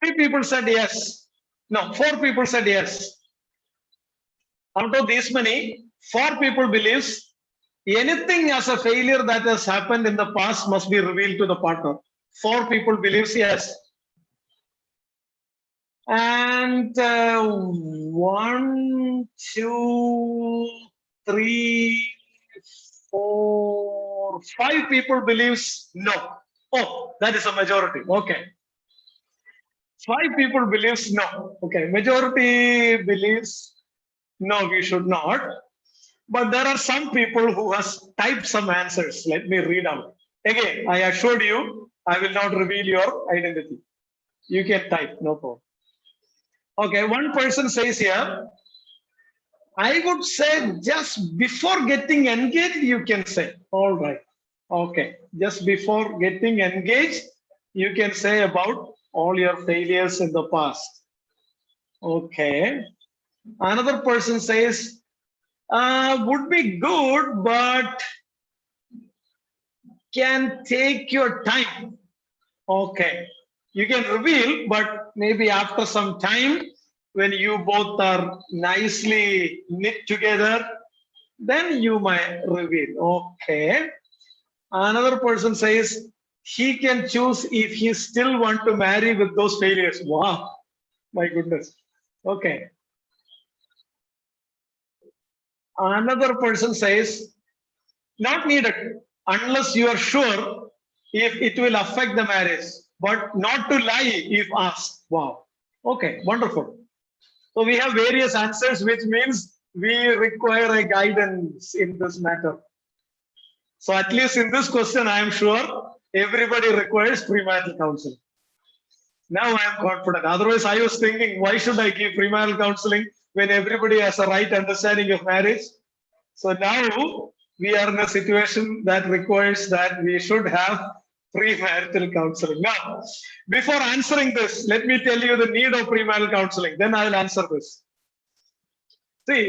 3 people said yes. No, 4 people said yes. Out of these many, 4 people believes anything as a failure that has happened in the past must be revealed to the partner. 4 people believes yes. And 1, 2, 3, 4, 5 people believes no. Oh, that is a majority. Okay. 5 people believes no. Okay, majority believes no, we should not. But there are some people who has typed some answers. Let me read out. Again, I assured you, I will not reveal your identity. You can type, no problem. Okay, one person says here, I would say just before getting engaged, you can say. All right. Okay, just before getting engaged, you can say about all your failures in the past. Okay. Another person says, would be good, but can take your time. Okay. You can reveal, but maybe after some time, when you both are nicely knit together, then you might reveal. Okay. Another person says he can choose if he still want to marry with those failures. Wow, my goodness. Okay. Another person says not needed unless you are sure if it will affect the marriage, but not to lie if asked. Wow. Okay, wonderful. So we have various answers, which means we require a guidance in this matter. So at least in this question, I am sure everybody requires premarital counseling. Now I am confident. Otherwise, I was thinking, why should I give premarital counseling when everybody has a right understanding of marriage? So now we are in a situation that requires that we should have premarital counseling. Now, before answering this, let me tell you the need of premarital counseling. Then I will answer this. See,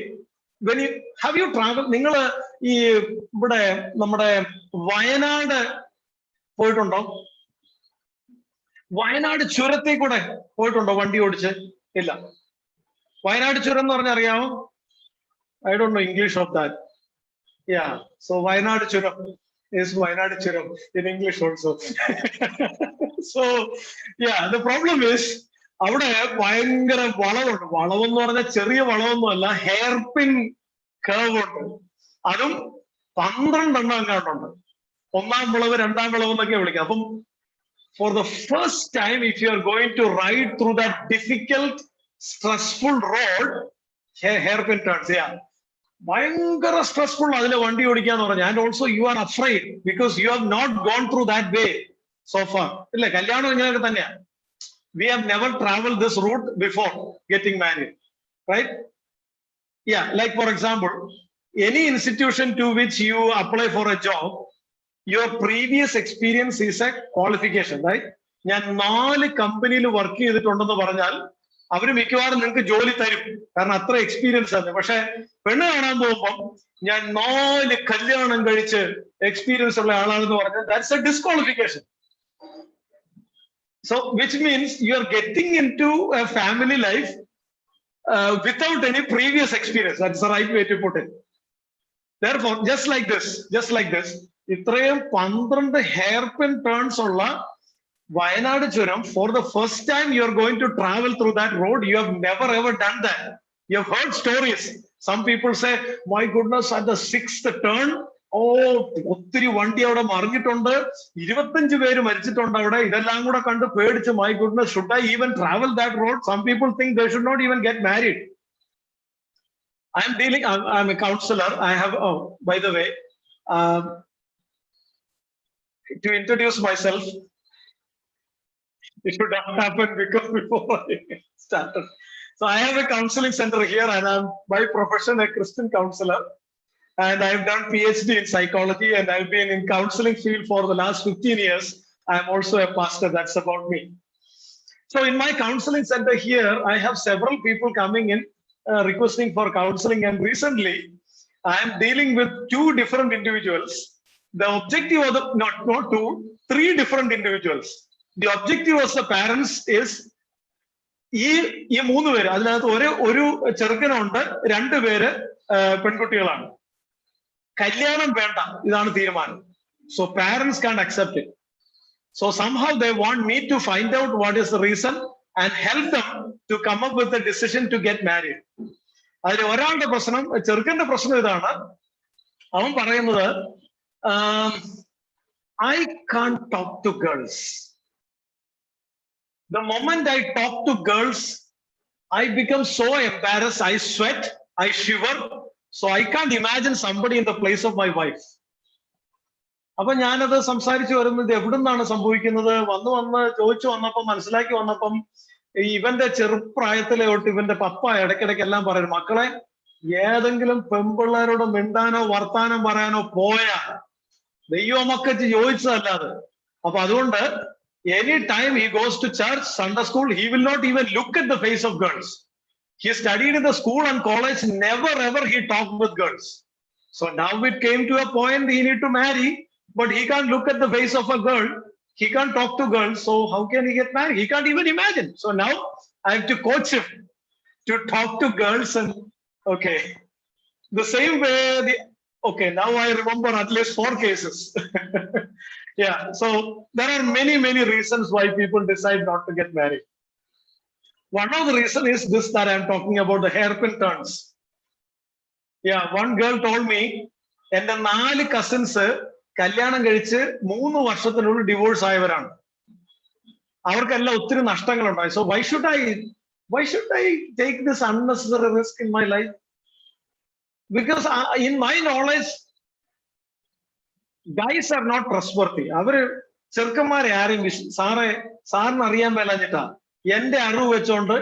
when you have you traveled, നിങ്ങൾ ഈ ഇവിടെ നമ്മുടെ വയനാട് പോയിട്ടുണ്ടോ? വയനാട് ചുരത്തിൽ കൂടെ പോയിട്ടുണ്ടോ വണ്ടി ഓടിച്ച്? ഇല്ല. വയനാട് ചുരം എന്ന് പറഞ്ഞാൽ അറിയാമോ? I don't know English of that. Yeah, so Wayanad Churam is Wayanad Churam in English also. So yeah, the problem is അവിടെ ഭയങ്കര വളവുണ്ട്. വളവെന്ന് പറഞ്ഞാൽ ചെറിയ വളവൊന്നുമല്ല, ഹെയർ പിൻ കേർവ് ഉണ്ട്. അതും 12 എണ്ണം അങ്ങാട്ടുണ്ട്. ഒന്നാം വിളവ്, രണ്ടാം വിളവ് എന്നൊക്കെ വിളിക്കാം. അപ്പം for the first time, if you are going to ride through that difficult, stressful road, hairpin turns, yeah. ഭയങ്കര സ്ട്രെസ്ഫുൾ അതിലെ വണ്ടി ഓടിക്കാന്ന് പറഞ്ഞാൽ. And also you are afraid because you have not gone through that way so far. ഇല്ലേ, കല്യാണം ഇങ്ങനെയൊക്കെ തന്നെയാണ്. We have never travel this route before getting married, right? Ya, like for example, any institution to which you apply for a job, your previous experience is a qualification, right? ഞാൻ 4 കമ്പനിയിൽ work ചെയ്തിട്ടുണ്ടെന്ന് പറഞ്ഞാൽ അവര് മിക്കവാറും നിങ്ങൾക്ക് ജോലി തരും, കാരണം അത്ര എക്സ്പീരിയൻസ് ആണ്. പക്ഷെ പെണ്ണ് കാണാൻ പോകുമ്പോൾ ഞാൻ 4 കല്യാണം കഴിച്ച് എക്സ്പീരിയൻസ് ഉള്ള ആളാണെന്ന് പറഞ്ഞാൽ that's a disqualification. So which means you are getting into a family life without any previous experience. That's the right way to put it. Therefore, just like this, ഇത്രയും 12 hairpin turns ഉള്ള Wayanad Churam, for the first time you are going to travel through that road. You have never ever done that. You have heard stories. Some people say, my goodness, at the 6th turn, ഒത്തിരി വണ്ടി അവിടെ മറിഞ്ഞിട്ടുണ്ട്, 25 പേര് മരിച്ചിട്ടുണ്ട് അവിടെ, ഇതെല്ലാം കൂടെ കണ്ട് പേടിച്ച്, my goodness, should I even travel that road? Some people think they should not even get married. I'm a counselor. I have, by the way, to introduce myself, it should have happened because before I started. So I have a counseling center here, and I'm by profession a Christian counselor, and I've done PhD in psychology, and I've been in counseling field for the last 15 years. I'm also a pastor. That's about me. So in my counseling center here, I have several people coming in requesting for counseling, and recently I am dealing with 2 different individuals. The objective of the not 2, 3 different individuals. The objective of the parents is ഈ 3 പേര്, അതിനകത്ത് ഒരു ചെറുക്കനുണ്ട്, 2 പേര് പെൺകുട്ടികളാണ്. കല്യാണം വേണ്ട, ഇതാണ് തീരുമാനം. So parents can't accept it. So somehow they want me to find out what is the reason and help them to come up with a decision to get married. അതിൽ ഒരാളുടെ പ്രശ്നം, ചെറുക്കന്റെ പ്രശ്നം ഇതാണ്. അവൻ പറയുന്നത്, I can't talk to girls. The moment I talk to girls, I become so embarrassed. I sweat, I shiver. So I can't imagine somebody in the place of my wife. അപ്പൊ ഞാനത് സംസാരിച്ചു വരുന്നത് എവിടെ നിന്നാണ് സംഭവിക്കുന്നത്, വന്ന് ചോദിച്ചു വന്നപ്പം മനസ്സിലാക്കി വന്നപ്പം ഇവന്റെ ചെറുപ്രായത്തിലെ തൊട്ട് ഇവന്റെ പപ്പ ഇടയ്ക്കിടയ്ക്ക് എല്ലാം പറയും, മക്കളെ ഏതെങ്കിലും പെൺപിള്ളേരോട് മിണ്ടാനോ വർത്താനം പറയാനോ പോയാ ദൈവമൊക്കെ ചോദിച്ചതല്ലാതെ. അപ്പൊ അതുകൊണ്ട് Anytime he goes to church, Sunday school, he will not even look at the face of girls. He studied in the school and college, never ever he talked with girls. So now it came to a point he need to marry, but he can't look at the face of a girl. He can't talk to girls. So how can he get married? He can't even imagine. So now I have to coach him to talk to girls and okay. The same way, okay, now I remember at least 4 cases. Yeah, so there are many, many reasons why people decide not to get married. One of the reasons is this that I'm talking about, the hairpin turns. Yeah, one girl told me, and the 4 cousins കല്യാണം കഴിച്ച് 3 വർഷത്തിനുള്ളിൽ divorce ആയവരാണ്. അവർക്കെല്ലാം ഒത്തിരി നഷ്ടങ്ങളുണ്ടായി. So why should I take this unnecessary risk in my life? Because in my knowledge, guys are not trustworthy. അവര് ചെറുക്കന്മാരെ ആരെയും സാറിന് അറിയാൻ മേലാഞ്ഞിട്ടാ. എന്റെ അറിവ് വെച്ചോണ്ട്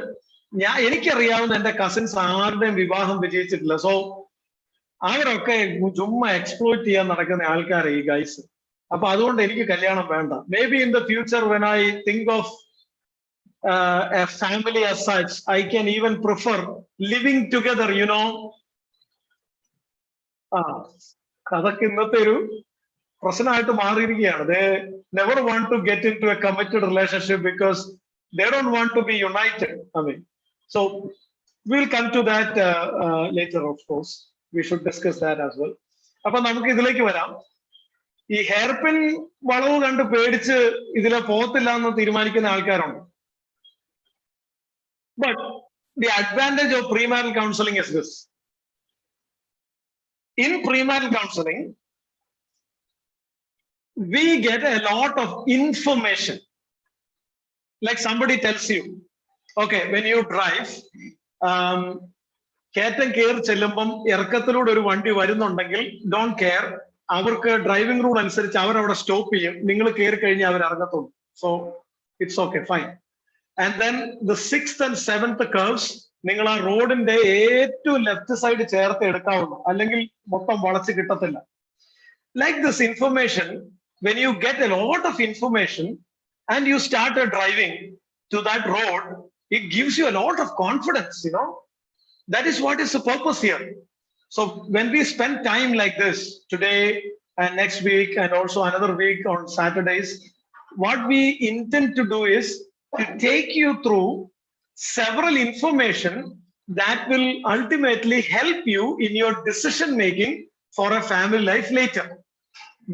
എനിക്കറിയാവുന്ന എന്റെ കസിൻസ് ആരുടെയും വിവാഹം വിജയിച്ചിട്ടില്ല. സോ അവരൊക്കെ ചുമ്മാ എക്സ്പ്ലോയിറ്റ് ചെയ്യാൻ നടക്കുന്ന ആൾക്കാരെ ഈ ഗൈസ്. അപ്പൊ അതുകൊണ്ട് എനിക്ക് കല്യാണം വേണ്ട. May be in the future when I think of a family as such, I can even prefer living together, you know. അതൊക്കെ ഇന്നത്തെ ഒരു പ്രശ്നമായിട്ട് മാറിയിരിക്കുകയാണ്. They never want to get into a committed relationship because they don't want to be united. I mean, so we'll come to that later, of course. We should discuss that as well. അപ്പൊ നമുക്ക് ഇതിലേക്ക് വരാം. ഈ hairpin വളവ് കണ്ട് പേടിച്ച് ഇതിലെ പോകത്തില്ല എന്ന് തീരുമാനിക്കുന്ന ആൾക്കാരുണ്ട്. But the advantage of premarital counseling is this. In premarital counseling, we get a lot of information. Like somebody tells you, okay, when you drive, കയറ്റം കയറി ചെല്ലുമ്പം ഇറക്കത്തിലൂടെ ഒരു വണ്ടി വരുന്നുണ്ടെങ്കിൽ ഡോണ്ട് കെയർ. അവർക്ക് ഡ്രൈവിംഗ് റൂൾ അനുസരിച്ച് അവരവിടെ സ്റ്റോപ്പ് ചെയ്യും. നിങ്ങൾ കയറി കഴിഞ്ഞാൽ അവർ ഇറങ്ങത്തുള്ളൂ. So it's okay, fine. And then the 6th and 7th curves നിങ്ങൾ ആ റോഡിന്റെ ഏറ്റവും ലെഫ്റ്റ് സൈഡ് ചേർത്ത് എടുക്കാവുള്ളൂ, അല്ലെങ്കിൽ മൊത്തം വളച്ച് കിട്ടത്തില്ല. Like this information, when you get a lot of information and you start driving to that road, it gives you a lot of confidence, you know. That is what is the purpose here. So when we spend time like this today and next week and also another week on Saturdays, what we intend to do is to take you through several information that will ultimately help you in your decision making for a family life later.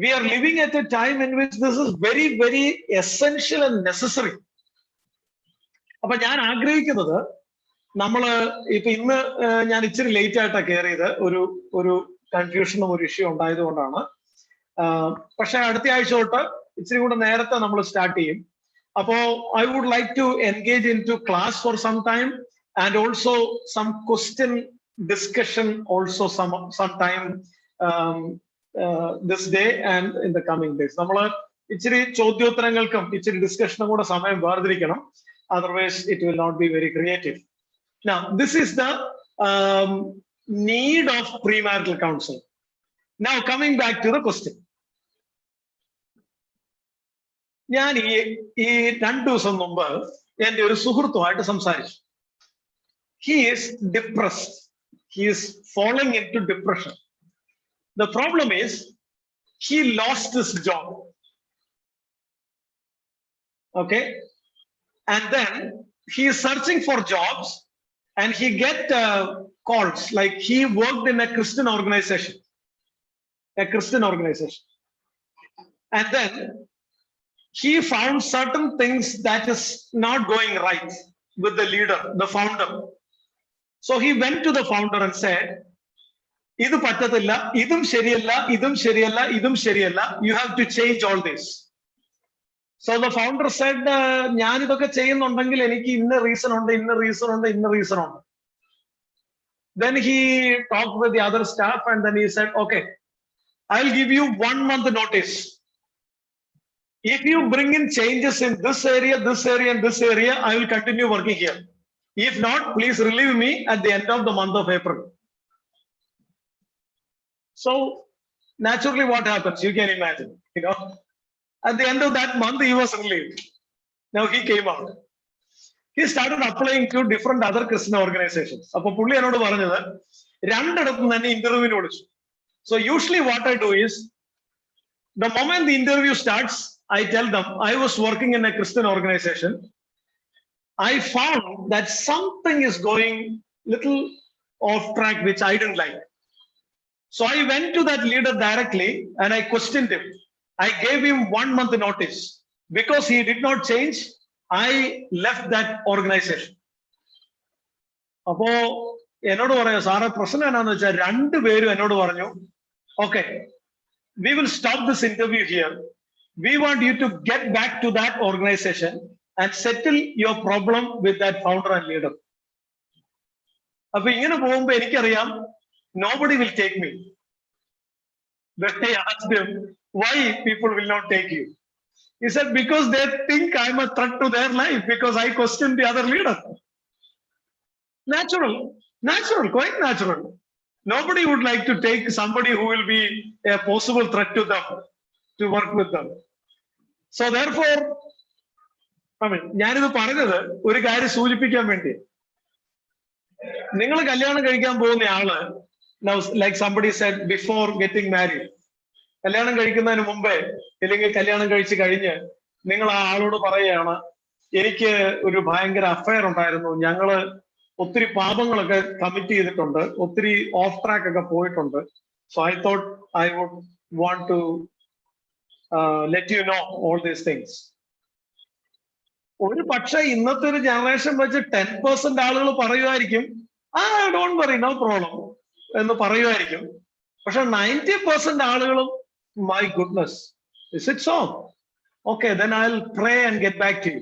We are living at a time in which this is very, very essential and necessary. അപ്പൊ ഞാൻ ആഗ്രഹിക്കുന്നത്, നമ്മള് ഇപ്പൊ ഇന്ന് ഞാൻ ഇച്ചിരി late ആയിട്ടാ കയറിയത്, ഒരു കൺഫ്യൂഷനും ഒരു ഇഷ്യൂ ഉണ്ടായത് കൊണ്ടാണ്. പക്ഷെ അടുത്ത ആഴ്ച തൊട്ട് ഇച്ചിരി കൂടെ നേരത്തെ നമ്മൾ സ്റ്റാർട്ട് ചെയ്യും. അപ്പോ I would like to engage into class for some time and also some question discussion also sometime this day and in the coming days. നമ്മള് ഇച്ചിരി ചോദ്യോത്തരങ്ങൾക്കും ഇച്ചിരി ഡിസ്കഷനും കൂടെ സമയം വേർതിരിക്കണം. Otherwise it will not be very creative. Now this is the need of premarital counseling. Now coming back to the question. ഞാൻ ഈ 2 ദിവസം മുമ്പ് എന്റെ ഒരു സുഹൃത്തുമായിട്ട് സംസാരിച്ചു. He is depressed. He is falling into depression. The problem is he lost his job. Okay, and then he is searching for jobs and he get calls. Like he worked in a Christian organization, and then he found certain things that is not going right with the leader, the founder. So he went to the founder and said, "Idu pattathilla, idum sheriyalla, idum sheriyalla, idum sheriyalla. You have to change all this." So the founder said, "ഞാൻ ഇതൊക്കെ ചെയ്യുന്നുണ്ടെങ്കിൽ എനിക്ക് ഇന്ന reason ഉണ്ട്, ഇന്ന reason ഉണ്ട്, ഇന്ന reason ഉണ്ട്." Then he talked with the other staff and then he said, "Okay, I'll give you 1 month notice. If you bring in changes in this area, and this area, I will continue working here. If not, please relieve me at the end of the month of April." So naturally what happens, you can imagine, you know, at the end of that month he was relieved. Now he came out. He started applying to different other Christian organizations. അപ്പൊ പുള്ളി എന്നോട് പറഞ്ഞത് രണ്ടിടത്തും തന്നെ ഇന്റർവ്യൂവിന് വിളിച്ചു. So usually what I do is, the moment the interview starts, I tell them I was working in a Christian organization. I found that something is going little off track, which I didn't like. So I went to that leader directly and I questioned him. I gave him 1 month notice. Because he did not change, I left that organization. അപ്പോ എന്നോട് പറയാം, സാറേ പ്രശ്നം എന്നാന്ന് വെച്ചാൽ രണ്ടുപേരും എന്നോട് പറഞ്ഞു, okay, we will stop this interview here. We want you to get back to that organization and settle your problem with that founder and leader. അപ്പൊ ഇങ്ങനെ പോകുമ്പോ എനിക്കറിയാം, nobody will take me. But I asked him, why people will not take you? He said, because they think I'm a threat to their life because I questioned the other leader. Natural, quite natural. Nobody would like to take somebody who will be a possible threat to them, to work with them. So therefore, ഞാനിത് പറഞ്ഞത് ഒരു കാര്യം സൂചിപ്പിക്കാൻ വേണ്ടി. നിങ്ങൾ കല്യാണം കഴിക്കാൻ പോകുന്ന ആള്, like somebody said, before getting married, കല്യാണം കഴിക്കുന്നതിന് മുമ്പേ അല്ലെങ്കിൽ കല്യാണം കഴിച്ച് കഴിഞ്ഞ് നിങ്ങൾ ആ ആളോട് പറയുകയാണ്, എനിക്ക് ഒരു ഭയങ്കര അഫയർ ഉണ്ടായിരുന്നു, ഞങ്ങള് ഒത്തിരി പാപങ്ങളൊക്കെ കമ്മിറ്റ് ചെയ്തിട്ടുണ്ട്, ഒത്തിരി ഓഫ് ട്രാക്ക് ഒക്കെ പോയിട്ടുണ്ട്. So I thought I would want to let you know all these things. ഒരു പക്ഷെ ഇന്നത്തെ ഒരു ജനറേഷൻ വെച്ച് 10% ആളുകൾ പറയുമായിരിക്കും, ഡോണ്ട് വറി, നോ പ്രോബ്ലം എന്ന് പറയുമായിരിക്കും. പക്ഷെ 90% ആളുകളും, my goodness, is it so? Okay, then I'll pray and get back to you.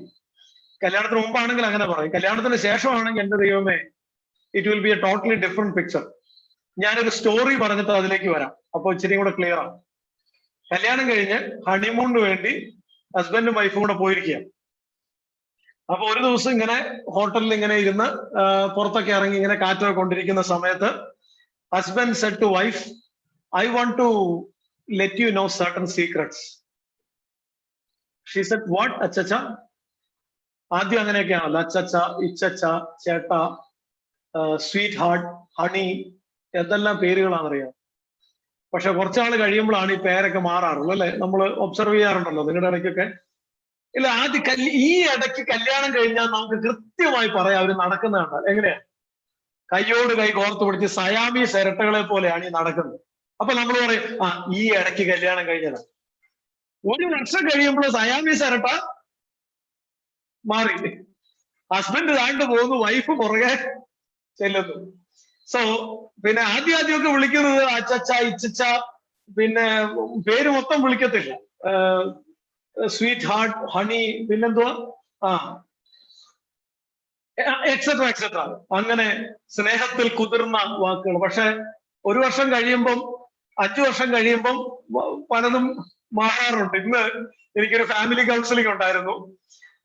കല്യാണത്തിന് മുമ്പാണെങ്കിൽ അങ്ങനെ പറയും, കല്യാണത്തിന് ശേഷമാണെങ്കിൽ എന്റെ ദൈവമേ, it will be A totally different picture. ഞാനൊരു സ്റ്റോറി പറഞ്ഞിട്ട് അതിലേക്ക് വരാം, അപ്പൊ ഇച്ചിരി കൂടെ ക്ലിയർ ആണ്. കല്യാണം കഴിഞ്ഞ് ഹണിമൂണിന് വേണ്ടി ഹസ്ബൻഡും വൈഫും കൂടെ പോയിരിക്കുക. അപ്പൊ ഒരു ദിവസം ഇങ്ങനെ ഹോട്ടലിൽ ഇങ്ങനെ ഇരുന്ന് പുറത്തൊക്കെ ഇറങ്ങി ഇങ്ങനെ കാറ്റൊക്കെ കൊണ്ടിരിക്കുന്ന സമയത്ത് husband said to wife, I want to let you know certain secrets. She said, what? Achacha? ആദ്യം അങ്ങനെയൊക്കെയാണല്ലോ, അച്ചച്ച, ഇച്ചച്ച, ചേട്ട, സ്വീറ്റ് ഹാർട്ട്, ഹണി, എന്തെല്ലാം പേരുകളാണെന്നറിയാം. പക്ഷെ കുറച്ചാൾ കഴിയുമ്പോഴാണ് ഈ പേരൊക്കെ മാറാറുള്ളൂ അല്ലെ? നമ്മൾ ഒബ്സർവ് ചെയ്യാറുണ്ടല്ലോ നിങ്ങളുടെ ഇടയ്ക്കൊക്കെ. ഇല്ല, ഈ ഇടയ്ക്ക് കല്യാണം കഴിഞ്ഞാൽ നമുക്ക് കൃത്യമായി പറയാം അവർ നടക്കുന്നതാണ് എങ്ങനെയാ, കൈയോട് കൈ കോർത്ത് പിടിച്ച് സയാമീസ് ഇരട്ടകളെ പോലെയാണ് ഈ നടക്കുന്നത്. അപ്പൊ നമ്മൾ പറയും, ഈ ഇടയ്ക്ക് കല്യാണം കഴിഞ്ഞത്. 1 വർഷം കഴിയുമ്പോൾ സയാമീസ് ഇരട്ട മാറി, ഹസ്ബൻഡ് താണ്ട് പോകുന്നു, വൈഫ് പുറകെ ചെല്ലുന്നു. സോ പിന്നെ ആദ്യമൊക്കെ വിളിക്കുന്നത് അച്ചച്ച, ഇച്ചച്ച, പിന്നെ പേര് മൊത്തം വിളിക്കത്തില്ല, സ്വീറ്റ് ഹാർട്ട്, ഹണി, പിന്നെന്തുവാ, എക്സെട്ര എക്സെട്ര, അങ്ങനെ സ്നേഹത്തിൽ കുതിർന്ന വാക്കുകൾ. പക്ഷെ 1 വർഷം കഴിയുമ്പം, 5 വർഷം കഴിയുമ്പം പലതും മാറാറുണ്ട്. ഇന്ന് എനിക്കൊരു ഫാമിലി കൗൺസിലിംഗ് ഉണ്ടായിരുന്നു.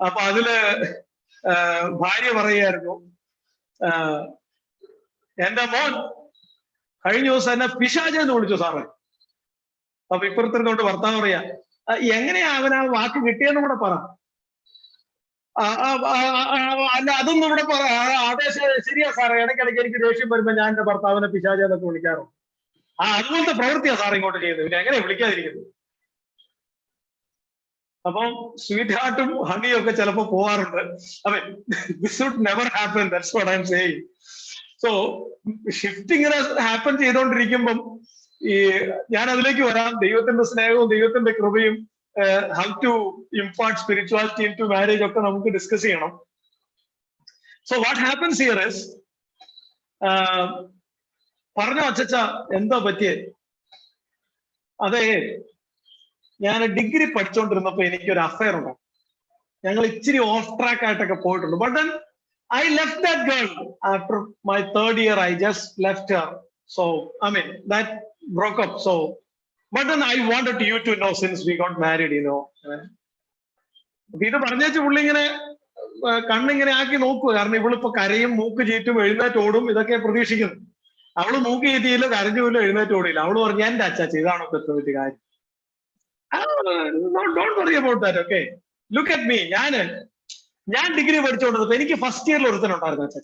അപ്പൊ അതില് ഭാര്യ പറയുകയായിരുന്നു, എന്റെ മോൻ കഴിഞ്ഞ ദിവസം എന്നെ പിശാചെന്ന് വിളിച്ചു സാറേ. അപ്പൊ ഇപ്പുറത്തിരുന്നോണ്ട് ഭർത്താവ് പറയാ, എങ്ങനെയാ അവൻ ആ വാക്ക് കിട്ടിയെന്ന് കൂടെ പറ. അല്ല, അതൊന്നും ഇവിടെ പറ. അതെ ശരിയാ സാറേ, ഇടയ്ക്കിടയ്ക്ക് എനിക്ക് ദേഷ്യം വരുമ്പോ ഞാൻ എന്റെ ഭർത്താവിനെ പിശാചെന്നൊക്കെ വിളിക്കാറുണ്ട്. അതുപോലത്തെ പ്രവൃത്തിയാ സാർ ഇങ്ങോട്ട് ചെയ്യുന്നത്, പിന്നെ എങ്ങനെ വിളിക്കാതിരിക്കുന്നത്? അപ്പം സ്വീറ്റ് ഹാർട്ടും ഹണിയും ഒക്കെ ചിലപ്പോ പോവാറുണ്ട്. അപ്പൊ this would never happen, that's what I am saying. So shift ഇങ്ങനെ ഹാപ്പൻ ചെയ്തോണ്ടിരിക്കുമ്പം ഈ ഞാൻ അതിലേക്ക് വരാം. ദൈവത്തിന്റെ സ്നേഹവും ദൈവത്തിന്റെ കൃപയും, how to impart spirituality into marriage ഒക്കെ നമുക്ക് ഡിസ്കസ് ചെയ്യണം. So what happens here is, പറഞ്ഞോ അച്ചച്ച, എന്താ പറ്റിയേ? അതെ, ഞാൻ ഡിഗ്രി പഠിച്ചുകൊണ്ടിരുന്നപ്പോ എനിക്കൊരു അഫയർ ഉണ്ട്. ഞങ്ങൾ ഇച്ചിരി ഓഫ് ട്രാക്ക് ആയിട്ടൊക്കെ പോയിട്ടുണ്ട്. But then I left that girl after my 3rd year. I just left her. So I mean that broke up. So but then I wanted you to know since we got married, you know. ഇത് പറഞ്ഞേച്ച് പുള്ളി ഇങ്ങനെ കണ്ണിങ്ങനെ ആക്കി നോക്കുക. കാരണം ഇവളിപ്പോ കരയും, മൂക്ക് ചീറ്റും, എഴുന്നേറ്റോടും, ഇതൊക്കെ പ്രതീക്ഷിക്കുന്നു. അവള് മൂക്ക് ചീറ്റിയില്ല, കരഞ്ഞുമില്ല, എഴുന്നേറ്റോടില്ല. അവള് പറഞ്ഞു, എന്റെ അച്ചാച്ച ഇതാണോ ഏറ്റവും വലിയ കാര്യം. Don't worry about that, okay? Look at me. ഞാൻ ഞാൻ ഡിഗ്രി പഠിച്ചുകൊണ്ടിരുന്നപ്പോ എനിക്ക് ഫസ്റ്റ് ഇയറിൽ ഒരുത്തനുണ്ടായിരുന്നു അച്ഛൻ.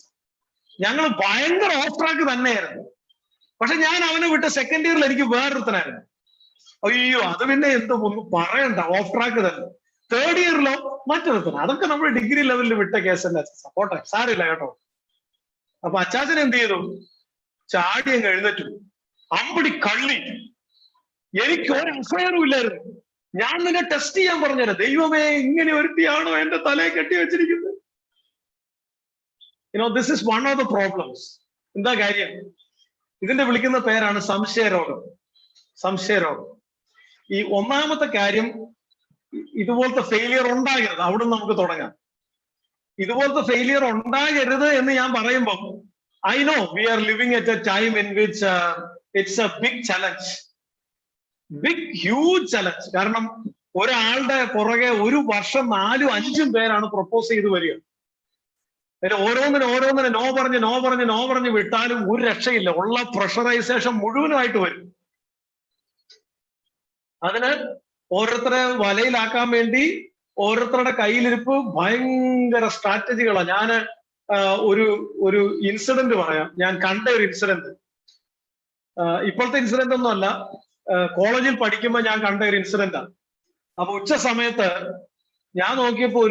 ഞങ്ങൾ ഭയങ്കര ഓഫ് ട്രാക്ക് തന്നെയായിരുന്നു. പക്ഷെ ഞാൻ അവനെ വിട്ട് സെക്കൻഡ് ഇയറിൽ എനിക്ക് വേറൊരുത്തനായിരുന്നു. അയ്യോ, അത് പിന്നെ എന്ത് ഒന്നും പറയണ്ട, ഓഫ് ട്രാക്ക് തന്നെ. തേർഡ് ഇയറിലോ മറ്റൊരുത്തന. അതൊക്കെ നമ്മൾ ഡിഗ്രി ലെവലിൽ വിട്ട കേസല്ല സപ്പോർട്ടെ, സാരില്ല കേട്ടോ. അപ്പൊ അച്ചാച്ചൻ എന്ത് ചെയ്തു? ചാടി അങ്ങ് എഴുന്നേറ്റു. അമ്പടി കള്ളി, എനിക്ക് ഒരു അഫയറും ഇല്ലായിരുന്നു. ഞാൻ നിന്നെ ടെസ്റ്റ് ചെയ്യാൻ പറഞ്ഞത്, ദൈവമേ ഇങ്ങനെ ഒരുത്തിയാണോ എന്റെ തലയെ കെട്ടി വെച്ചിരിക്കുന്നത്? This is one of the problems. എന്താ കാര്യം? ഇതിന്റെ വിളിക്കുന്ന പേരാണ് സംശയരോഗം. സംശയരോഗം. ഈ ഒന്നാമത്തെ കാര്യം, ഇതുപോലത്തെ ഫെയിലിയർ ഉണ്ടാകരുത്. അവിടെ നമുക്ക് തുടങ്ങാം. ഇതുപോലത്തെ ഫെയിലിയർ ഉണ്ടാകരുത് എന്ന് ഞാൻ പറയുമ്പോൾ, I know we are living at a time in which it's a big challenge, big huge challenge. കാരണം ഒരാളുടെ പുറകെ ഒരു വർഷം 4-5 പേരാണ് പ്രപ്പോസ് ചെയ്ത് വരിക. ഓരോന്നിനും നോ പറഞ്ഞ് വിട്ടാലും ഒരു രക്ഷയില്ല. ഉള്ള പ്രഷറൈസേഷൻ മുഴുവനായിട്ട് വരും. അതിന് ഓരോരുത്തരെ വലയിലാക്കാൻ വേണ്ടി ഓരോരുത്തരുടെ കയ്യിലിരിപ്പ് ഭയങ്കര സ്ട്രാറ്റജികളാണ്. ഞാൻ ഒരു ഇൻസിഡന്റ് പറയാം. ഞാൻ കണ്ട ഒരു ഇൻസിഡന്റ്, ഇപ്പോഴത്തെ ഇൻസിഡന്റ് ഒന്നും അല്ല, കോളേജിൽ പഠിക്കുമ്പോൾ ഞാൻ കണ്ട ഒരു ഇൻസിഡന്റാണ്. അപ്പൊ ഉച്ച സമയത്ത് ഞാൻ നോക്കിയപ്പോ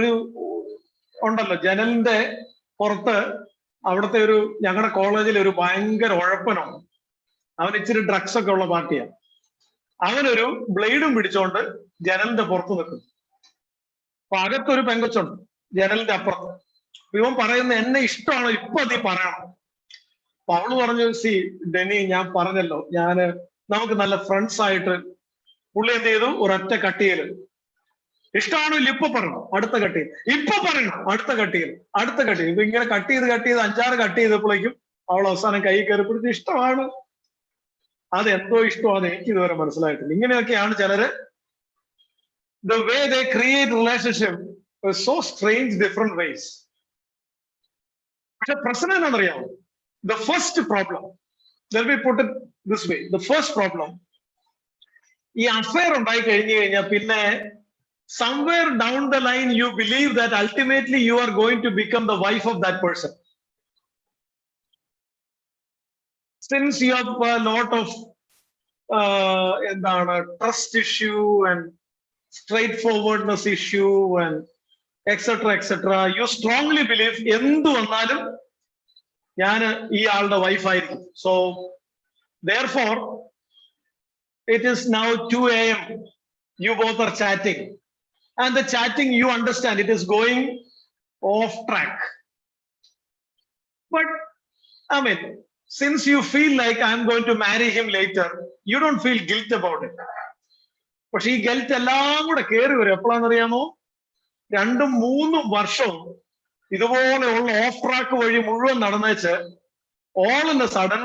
ഉണ്ടല്ലോ ജനലിന്റെ പുറത്ത്, അവിടുത്തെ ഞങ്ങളുടെ കോളേജിൽ ഒരു ഭയങ്കര ഉഴപ്പനാണ്. അവൻ ഇച്ചിരി ഡ്രഗ്സ് ഒക്കെ ഉള്ള പാർട്ടിയാണ്. അവനൊരു ബ്ലേഡും പിടിച്ചോണ്ട് ജനലിന്റെ പുറത്ത് നിൽക്കും. അപ്പൊ അകത്തൊരു പെങ്കൊച്ചുണ്ട് ജനലിന്റെ അപ്പുറത്ത്. ഇവൻ പറയുന്ന, എന്നെ ഇഷ്ടമാണോ ഇപ്പൊ നീ പറയണം. അപ്പൊ അവള് പറഞ്ഞു, സി ഡെനി, ഞാൻ പറഞ്ഞല്ലോ, നമുക്ക് നല്ല ഫ്രണ്ട്സ് ആയിട്ട്. പുള്ളി എന്ത് ചെയ്തു? ഒരൊറ്റ കട്ടിയില്, ഇഷ്ടമാണോ ഇല്ല ഇപ്പൊ പറയണം, അടുത്ത കട്ടിയിൽ, ഇപ്പൊ പറയണം, അടുത്ത കട്ടിയിൽ. ഇപ്പൊ ഇങ്ങനെ കട്ട് ചെയ്ത് 5-6 കട്ട് ചെയ്തപ്പോഴേക്കും അവൾ അവസാനം കൈ കയറി പിടിച്ച്, ഇഷ്ടമാണ്. അതെന്തോ ഇഷ്ടമാണ്, എനിക്ക് ഇതുവരെ മനസ്സിലായിട്ടില്ല. ഇങ്ങനെയൊക്കെയാണ് ചിലര്. The way they create relationship is so strange, different ways. പക്ഷെ പ്രശ്നം എന്താണെന്നറിയാമോ? The first problem, let me put it this way, the first problem, ഈ അഫയർ ഉണ്ടായി കഴിഞ്ഞു കഴിഞ്ഞാൽ പിന്നെ somewhere down the line you believe that ultimately you are going to become the wife of that person. Since you have a lot of trust issue and straightforwardness issue and etc., you strongly believe എന്തു വന്നാലും ഞാൻ ഈ ആളുടെ വൈഫായിരിക്കും. So therefore it is now 2 AM, you both are chatting, and the chatting, you understand, it is going off track. But I mean, since you feel like I'm going to marry him later, you don't feel guilt about it. പക്ഷെ ഈ guilt എല്ലാം കൂടെ കയറി വരും എപ്പോഴാണെന്നറിയാമോ? 2-3 വർഷവും ഇതുപോലെയുള്ള of track വഴി മുഴുവൻ നടന്നേച്ച് all in a sudden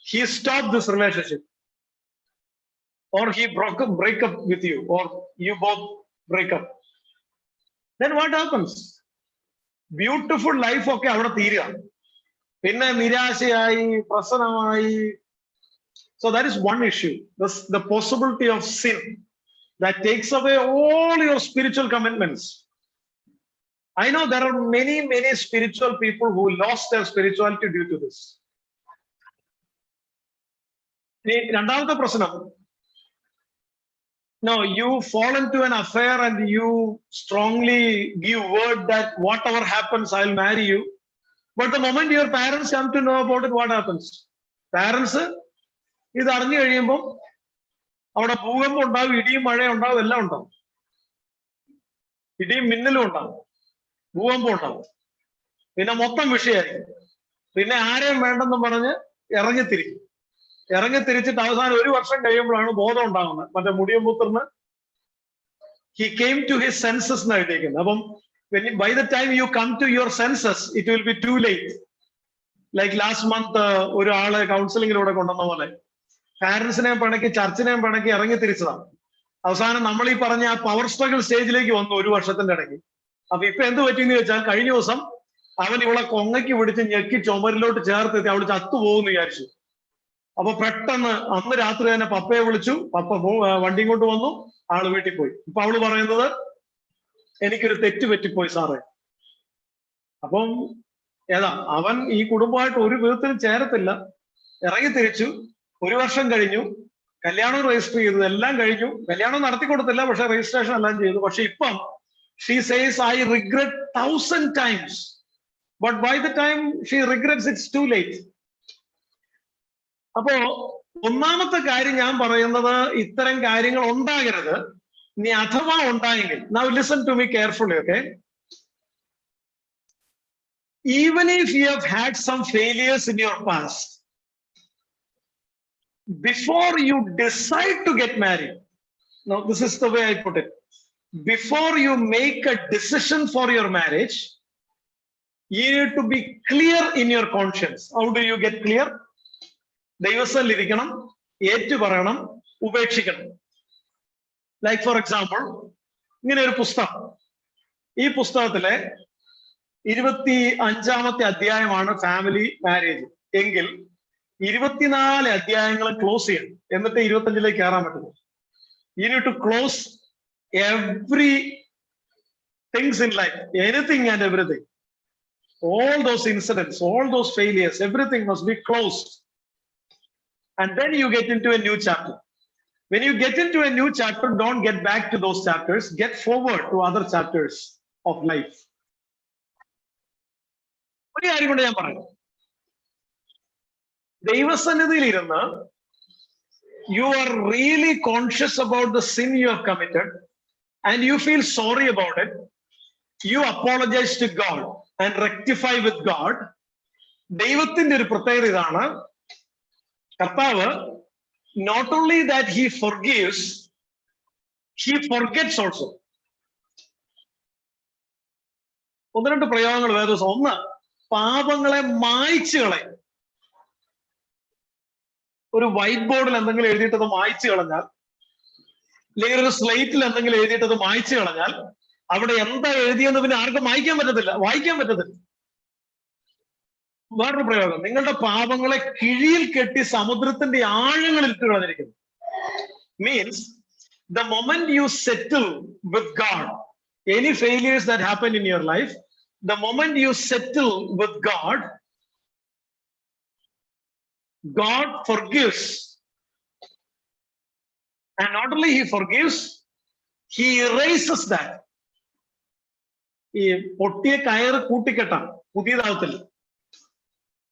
he stopped this relationship, or he break up with you, or you both break up. Then what happens? Beautiful life ഒക്കെ അവിടെ തീരുക. പിന്നെ നിരാശയായി, പ്രശ്നമായി. So that is one issue, the possibility of sin that takes away all your spiritual commitments. I know there are many spiritual people who lost their spirituality due to this. രണ്ടാമത്തെ പ്രശ്നം, no, you fall into an affair and you strongly give word that whatever happens, I'll marry you. But the moment your parents come to know about it, what happens? Parents ഇത് അറിഞ്ഞു കഴിയുമ്പോൾ അവിടെ ഭൂകമ്പം ഉണ്ടാവും, ഇടിയും മഴയും ഉണ്ടാവും, എല്ലാം ഉണ്ടാവും. ഇടിയും മിന്നലും ഉണ്ടാവും, ഭൂകമ്പം ഉണ്ടാവും. പിന്നെ മൊത്തം വിഷയമായിരിക്കും. പിന്നെ ആരെയും വേണ്ടെന്ന് പറഞ്ഞ് ഇറങ്ങിത്തിരിച്ചിട്ട് അവസാനം 1 വർഷം കഴിയുമ്പോഴാണ് ബോധം ഉണ്ടാകുന്നത്. മറ്റേ മുടിയമ്പുത്രന് he came to his senses എന്ന് എഴുതിയിരിക്കുന്നത്. അപ്പം by the time you come to your senses, it will be too late. Like last month ഒരാള് കൗൺസിലിങ്ങിലൂടെ കൊണ്ടുവന്ന പോലെ പാരന്റ്സിനെയും പിണക്കി ചർച്ചിനെയും പിണക്കി ഇറങ്ങി തിരിച്ചതാണ്. അവസാനം നമ്മൾ ഈ പറഞ്ഞ ആ പവർ സ്ട്രഗിൾ സ്റ്റേജിലേക്ക് വന്നു 1 വർഷത്തിന്റെ ഇടയ്ക്ക്. അപ്പൊ ഇപ്പൊ എന്ത് പറ്റിയെന്ന് ചോദിച്ചാൽ, കഴിഞ്ഞ ദിവസം അവൻ ഇവളെ കൊങ്ങയ്ക്ക് പിടിച്ച് ഞെക്കി ചുമരിലോട്ട് ചേർത്തെത്തി അവള് ചത്തുപോകുന്നു വിചാരിച്ചു. അപ്പൊ പെട്ടെന്ന് അന്ന് രാത്രി തന്നെ പപ്പയെ വിളിച്ചു. പപ്പ വണ്ടിയും കൊണ്ട് വന്നു, ആള് വീട്ടിൽ പോയി. ഇപ്പൊ അവള് പറയുന്നത്, എനിക്കൊരു തെറ്റ് പറ്റിപ്പോയി സാറേ, അപ്പം ഏതാ അവൻ ഈ കുടുംബമായിട്ട് ഒരു വിധത്തിലും ചേരത്തില്ല. ഇറങ്ങി തിരിച്ചു. 1 വർഷം കഴിഞ്ഞു. കല്യാണം രജിസ്റ്റർ ചെയ്തു, എല്ലാം കഴിഞ്ഞു. കല്യാണം നടത്തി കൊടുത്തില്ല, പക്ഷെ രജിസ്ട്രേഷൻ എല്ലാം ചെയ്തു. പക്ഷെ ഇപ്പം she says I regret 1000 times, but by the time she regrets it's too late. അപ്പോ ഒന്നാമത്തെ കാര്യം ഞാൻ പറയുന്നത്, ഇത്തരം കാര്യങ്ങൾ ഉണ്ടാകരുത്. ഇനി അഥവാ ഉണ്ടായെങ്കിൽ, now listen to me carefully, okay? Even if you have had some failures in your past, before you decide to get married, now this is the way I put it, before you make a decision for your marriage, you need to be clear in your conscience. How do you get clear? ദൈവസ്ഥനിൽ ഇരിക്കണം, ഏറ്റു പറയണം, ഉപേക്ഷിക്കണം. Like for example, ഇങ്ങനെ ഒരു പുസ്തകം, ഈ പുസ്തകത്തിലെ 25ാമത്തെ അധ്യായമാണ് ഫാമിലി മാരേജ് എങ്കിൽ 24 അധ്യായങ്ങൾ ക്ലോസ് ചെയ്യണം, എന്നിട്ട് 25ലേക്ക് കയറാൻ പറ്റുള്ളൂ. You need to close every things in life, anything and everything, all those incidents, all those failures, everything must be closed, and then you get into a new chapter. When you get into a new chapter, don't get back to those chapters, get forward to other chapters of life. ഒരു കാര്യം കൊണ്ട് ഞാൻ പറയാം, ദൈവസന്നിധിയിൽ ഇരുന്ന് you are really conscious about the sin you have committed and you feel sorry about it, you apologize to God and rectify with God. ദൈവത്തിന്റെ ഒരു പ്രത്യേകത ഇതാണ്, കർത്താവ് not only that he forgives, he forgets also. 1-2 പ്രയോഗങ്ങൾ വേദോസം. ഒന്ന്, പാപങ്ങളെ മായ്ച്ചു കളയും. ഒരു വൈറ്റ് ബോർഡിൽ എന്തെങ്കിലും എഴുതിയിട്ടത് മായ്ച്ചു കളഞ്ഞാൽ, അല്ലെങ്കിൽ ഒരു സ്ലേറ്റിൽ എന്തെങ്കിലും എഴുതിയിട്ടത് മായ്ച്ചു കളഞ്ഞാൽ, അവിടെ എന്താ എഴുതിയെന്ന് പിന്നെ ആർക്കും വായിക്കാൻ പറ്റത്തില്ല. വേറൊരു പ്രയോഗം, നിങ്ങളുടെ പാപങ്ങളെ കിഴിയിൽ കെട്ടി സമുദ്രത്തിന്റെ ആഴങ്ങളിൽ ഇട്ട് കളഞ്ഞിരിക്കുന്നു. Means the moment you settle with God, any failures that happen in your life, the moment you settle with God, God forgives. And not only he forgives, he erases that. ഈ പൊട്ടിയ കയറ് കൂട്ടിക്കെട്ടാം, പുതിയതാവത്തില്ല.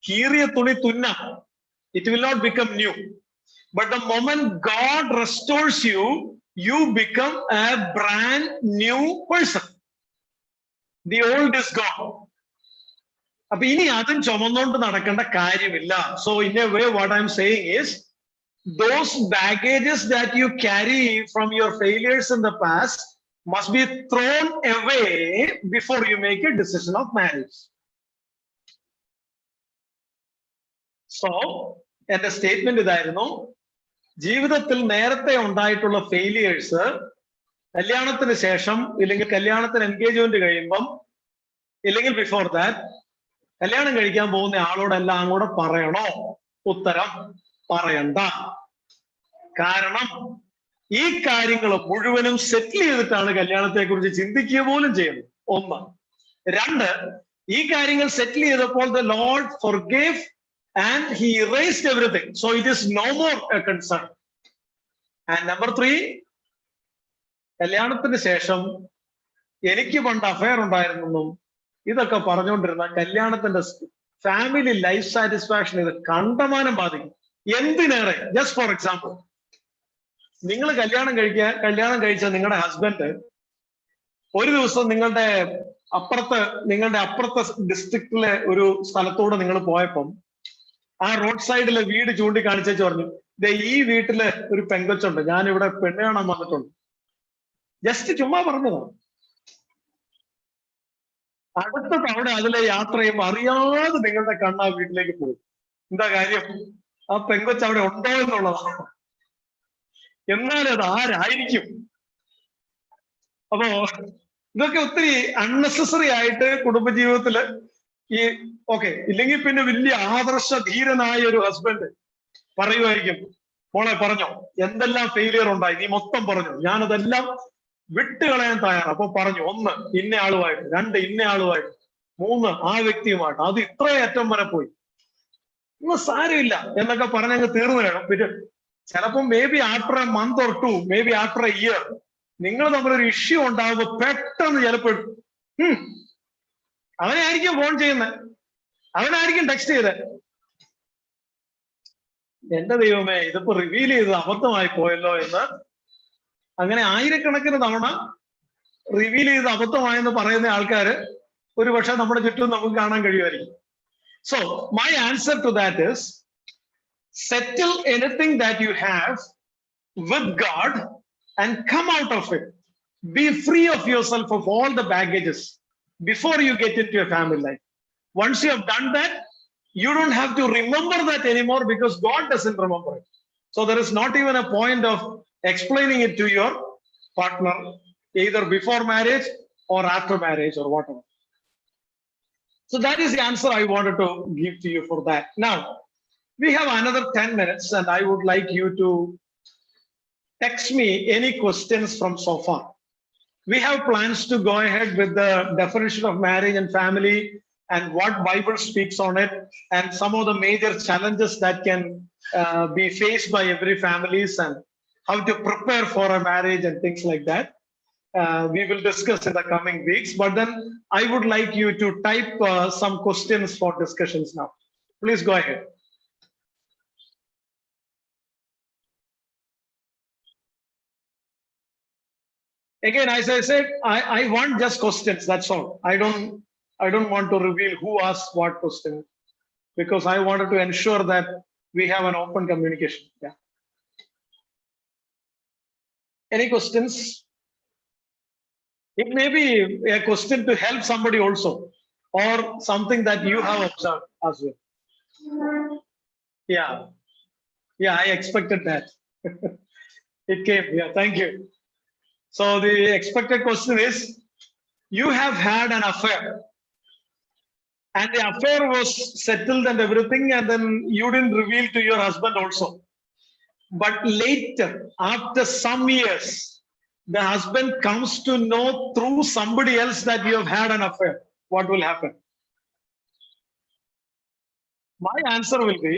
കീറിയ തുണി തുന്നാം, it will not become new. But the moment God restores you, you become a brand new person. The old is gone. അപ്പൊ ഇനി അതും ചുമന്നുകൊണ്ട് നടക്കേണ്ട കാര്യമില്ല. So in a way what I'm saying is, those baggages that you carry from your failures in the past must be thrown away before you make a decision of marriage. So എന്റെ statement ഇതായിരുന്നു, ജീവിതത്തിൽ നേരത്തെ ഉണ്ടായിട്ടുള്ള failures കല്യാണത്തിന് ശേഷം, ഇല്ലെങ്കിൽ കല്യാണത്തിന് engagement കഴിയുമ്പം, ഇല്ലെങ്കിൽ ബിഫോർ ദാറ്റ്, കല്യാണം കഴിക്കാൻ പോകുന്ന ആളോടെല്ലാം കൂടെ പറയണോ? ഉത്തരം, പറയണ്ട. കാരണം ഈ കാര്യങ്ങൾ മുഴുവനും സെറ്റിൽ ചെയ്തിട്ടാണ് കല്യാണത്തെ കുറിച്ച് ചിന്തിക്കുക പോലും ചെയ്യുന്നത്. 1. 2, ഈ കാര്യങ്ങൾ സെറ്റിൽ ചെയ്തപ്പോൾ the Lord forgave and he erased everything, so it is no more a concern. And number 3, കല്യാണത്തിന് ശേഷം എനിക്ക് പണ്ട് അഫയർ ഉണ്ടായിരുന്നെന്നും ഇതൊക്കെ പറഞ്ഞുകൊണ്ടിരുന്ന കല്യാണത്തിന്റെ ഫാമിലി ലൈഫ് സാറ്റിസ്ഫാക്ഷൻ ഇത് കണ്ടമാനം ബാധിക്കും. എന്തിനേറെ, ജസ്റ്റ് ഫോർ എക്സാമ്പിൾ, നിങ്ങൾ കല്യാണം കഴിച്ച നിങ്ങളുടെ ഹസ്ബൻഡ് ഒരു ദിവസം നിങ്ങളുടെ അപ്പുറത്തെ ഡിസ്ട്രിക്റ്റിലെ ഒരു സ്ഥലത്തൂടെ നിങ്ങൾ പോയപ്പം ആ റോഡ് സൈഡിലെ വീട് ചൂണ്ടിക്കാണിച്ചു പറഞ്ഞു, ഈ വീട്ടില് ഒരു പെങ്കൊച്ചുണ്ട്, ഞാൻ ഇവിടെ പെണ്ണ് കാണാൻ വന്നിട്ടുണ്ട്. ജസ്റ്റ് ചുമ്മാ പറഞ്ഞതാണ്. അടുത്ത തവണ അതിലെ യാത്ര ചെയ്യുമ്പോൾ അറിയാതെ നിങ്ങളുടെ കണ്ണ് ആ വീട്ടിലേക്ക് പോകും. എന്താ കാര്യം? ആ പെങ്കൊച്ച് അവിടെ ഉണ്ടോ എന്നുള്ളതാണ്. എന്നാലും അത് ആരായിരിക്കും? അപ്പോ ഇതൊക്കെ ഒത്തിരി അൺനെസസറി ആയിട്ട് കുടുംബജീവിതത്തില് ഈ ഇല്ലെങ്കിൽ പിന്നെ വലിയ ആദർശ ധീരനായ ഒരു ഹസ്ബൻഡ് പറയുമായിരിക്കും, മോളെ പറഞ്ഞോ, എന്തെല്ലാം ഫെയിലിയർ ഉണ്ടായി, നീ മൊത്തം പറഞ്ഞു, ഞാനതെല്ലാം വിട്ടുകളയാൻ തയ്യാറാണ്. അപ്പൊ പറഞ്ഞു, 1 ഇന്ന ആളുമായിട്ട്, 2 ഇന്ന ആളുമായിട്ട്, 3 ആ വ്യക്തിയുമായിട്ട് അത് ഇത്രയറ്റം വരെ പോയി, ഒന്നും സാരമില്ല എന്നൊക്കെ പറഞ്ഞങ്ങ് തീർന്നു വേണം. പിന്നെ ചിലപ്പോൾ may be after A month or 2, may be after A year നിങ്ങൾ തമ്മിലൊരു ഇഷ്യൂ ഉണ്ടാകുമ്പോൾ പെട്ടെന്ന് ചിലപ്പോൾ അവനായിരിക്കും ഫോൺ ചെയ്യുന്നത്, അവനായിരിക്കും ടെക്സ്റ്റ് ചെയ്തത്. എന്റെ ദൈവമേ, ഇതിപ്പോ റിവീൽ ചെയ്തത് അബദ്ധമായി പോയല്ലോ എന്ന് അങ്ങനെ ആയിരക്കണക്കിന് തവണ റിവീൽ ചെയ്ത് അബദ്ധമായെന്ന് പറയുന്ന ആൾക്കാര് ഒരുപക്ഷെ നമ്മുടെ ചുറ്റും നമുക്ക് കാണാൻ കഴിയുമായിരിക്കും. So my answer to that is, settle anything that you have with God and come out of it. Be free of yourself of all the baggages before you get into your family life. Once you have done that, you don't have to remember that anymore because God doesn't remember it. So there is not even a point of explaining it to your partner, either before marriage or after marriage or whatever. So that is the answer I wanted to give to you for that. Now, we have another 10 minutes and I would like you to text me any questions from so far. We have plans to go ahead with the definition of marriage and family and what Bible speaks on it and some of the major challenges that can be faced by every families and how to prepare for a marriage and things like that. We will discuss in the coming weeks, but then I would like you to type some questions for discussions now. Please go ahead. Again, as I said, I want just questions, that's all. I don't want to reveal who asked what question because I wanted to ensure that we have an open communication. Yeah. Any questions? It may be a question to help somebody also, or something that you have observed as well. Yeah, I expected that. It came. Yeah, thank you. So the expected question is, you have had an affair and the affair was settled and everything, and then you didn't reveal to your husband also. But later, after some years, the husband comes to know through somebody else that you have had an affair. What will happen? My answer will be,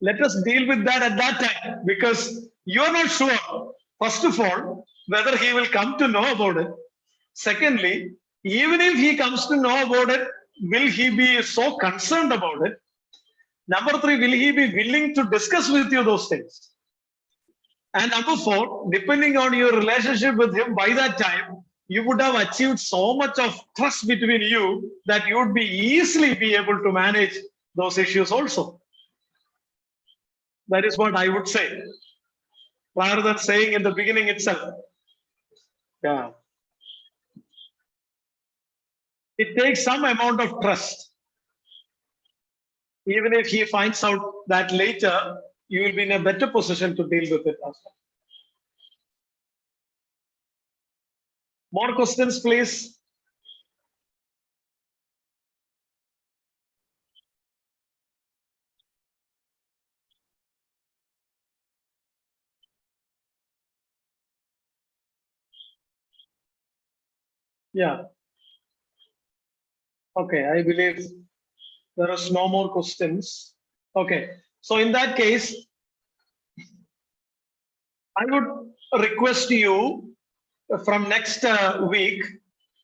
let us deal with that at that time, because you're not sure, first of all, whether he will come to know about it. Secondly, even if he comes to know about it, will he be so concerned about it? Number 3, will he be willing to discuss with you those things? And number 4, depending on your relationship with him, by that time, you would have achieved so much of trust between you that you would be easily be able to manage those issues also. That is what I would say, rather than saying in the beginning itself. Yeah. It takes some amount of trust. Even if he finds out that later, you will be in a better position to deal with it as well. More questions, please. Yeah. Okay, I believe there is no more questions. Okay, so in that case, I would request you from next week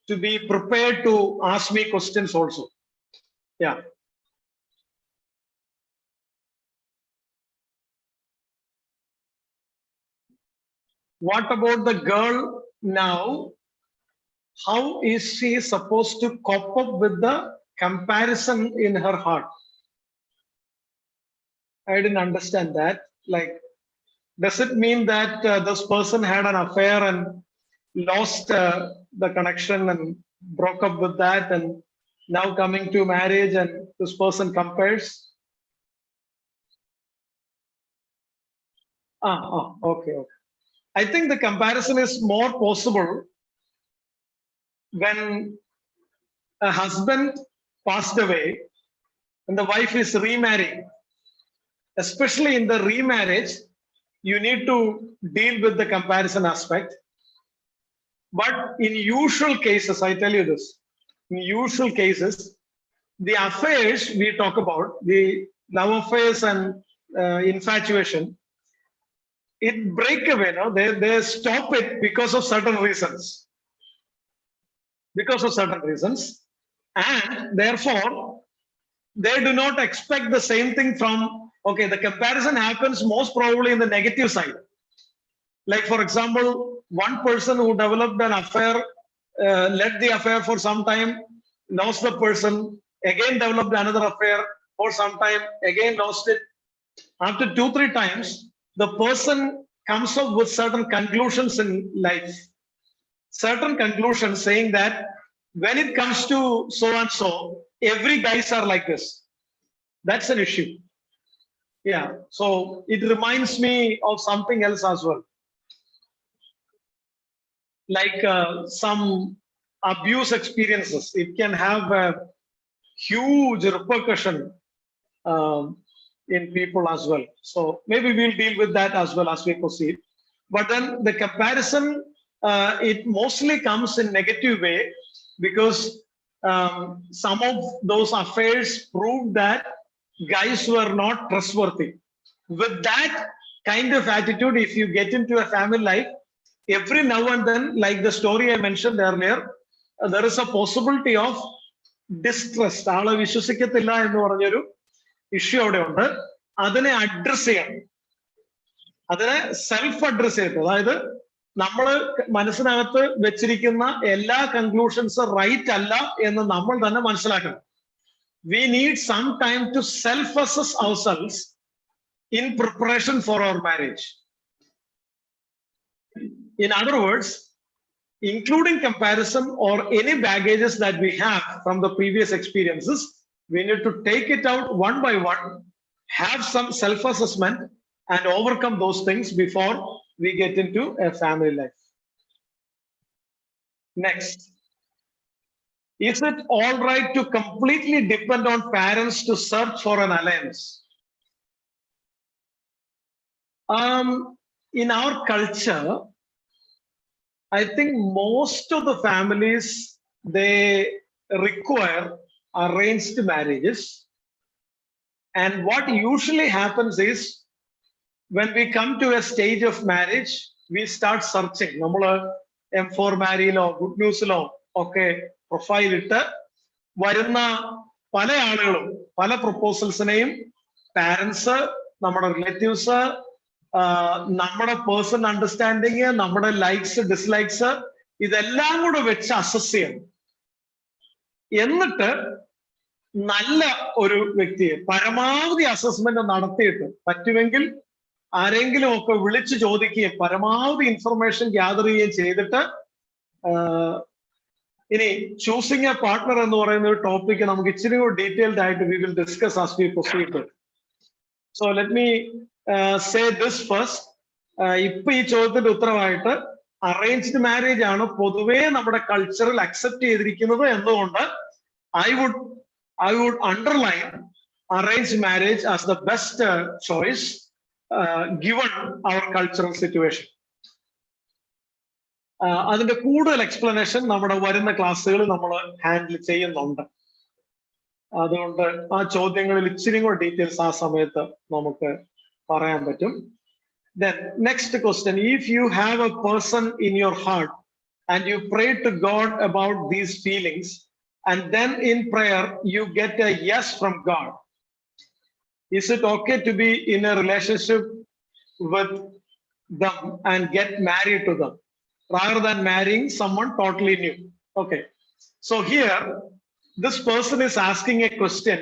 to be prepared to ask me questions also. Yeah. What about the girl now? How is she supposed to cope up with the comparison in her heart? I didn't understand that. Like, does it mean that this person had an affair and lost the connection and broke up with that, and now coming to marriage and this person compares? Okay. I think the comparison is more possible when a husband passed away and the wife is remarrying. Especially in the remarriage, you need to deal with the comparison aspect. But in usual cases, I tell you this, in usual cases, the affairs we talk about, the love affairs and infatuation, it break away, no? They stop it because of certain reasons. Because of certain reasons. And therefore, they do not expect the same thing from, okay, the comparison happens most probably in the negative side. Like, for example, one person who developed an affair, led the affair for some time, lost the person, again developed another affair for some time, again lost it. After 2-3 times, the person comes up with certain conclusions in life. Certain conclusions saying that when it comes to so and so, every guys are like this. That's an issue. Yeah, so it reminds me of something else as well. Like some abuse experiences, it can have a huge repercussion in people as well. So maybe we'll deal with that as well as we proceed. But then the comparison, it mostly comes in negative way because some of those affairs proved that guys were not trustworthy. With that kind of attitude, if you get into a family life, every now and then, like the story I mentioned earlier, there is a possibility of distrust. ആളെ വിശ്വസിക്കത്തില്ല എന്ന് പറഞ്ഞൊരു issue അവിടെ ഉണ്ട്. അതിനെ address ചെയ്യണം. അതിനെ self address ചെയ്യണം. അതായത് നമ്മൾ മനസ്സിനകത്ത് വെച്ചിരിക്കുന്ന എല്ലാ കൺക്ലൂഷൻസ് റൈറ്റ് അല്ല എന്ന് നമ്മൾ തന്നെ മനസ്സിലാക്കണം. We need some time to self-assess ourselves in preparation for our marriage. In other words, including comparison or any baggages that we have from the previous experiences, we need to take it out one by one, have some self-assessment and overcome those things before we get into a family life. Next. Is it all right to completely depend on parents to search for an alliance? In our culture, I think most of the families, they require arranged marriages. And what usually happens is, when we come to a stage of marriage, we start searching. M4 marry law, good news law, okay, profile it. വരുന്ന പല ആളുകളും പല പ്രൊപ്പോസൽസിനെയും parents, നമ്മുടെ relatives, നമ്മുടെ personal understanding, നമ്മുടെ likes dislikes, ഇതെല്ലാം കൂടെ വെച്ച് അസസ് ചെയ്യണം. എന്നിട്ട് നല്ല ഒരു വ്യക്തിയെ പരമാവധി അസസ്മെന്റ് നടത്തിയിട്ട് പറ്റുമെങ്കിൽ ആരെങ്കിലും ഒക്കെ വിളിച്ചു ചോദിക്കുകയും പരമാവധി ഇൻഫർമേഷൻ ഗ്യാദർ ചെയ്യുകയും ചെയ്തിട്ട് ഇനി ചൂസിങ് എ പാർട്ട്ണർ എന്ന് പറയുന്ന ഒരു ടോപ്പിക് നമുക്ക് ഇച്ചിരി കൂടി ഡീറ്റെയിൽഡ് ആയിട്ട് we will discuss as we proceed. So let me say this first. ഇപ്പൊ ഈ ചോദ്യത്തിന്റെ ഉത്തരവായിട്ട് അറേഞ്ച്ഡ് മാരേജ് ആണ് പൊതുവേ നമ്മുടെ കൾച്ചറിൽ അക്സെപ്റ്റ് ചെയ്തിരിക്കുന്നത് എന്നുകൊണ്ട് I would underline arranged marriage as the best choice given our cultural situation. അതിന്റെ കൂടുതൽ എക്സ്പ്ലനേഷൻ നമ്മുടെ വരുന്ന ക്ലാസ്സുകളിൽ നമ്മൾ ഹാൻഡിൽ ചെയ്യുന്നുണ്ട്. അതുകൊണ്ട് ആ ചോദ്യങ്ങളിൽ ഇച്ചിരി കൂടെ ഡീറ്റെയിൽസ് ആ സമയത്ത് നമുക്ക് പറയാൻ പറ്റും. Then next question, if you have a person in your heart and you pray to God about these feelings, and then in prayer you get a yes from God, is it okay to be in a relationship with them and get married to them rather than marrying someone totally new? Okay, so here this person is asking a question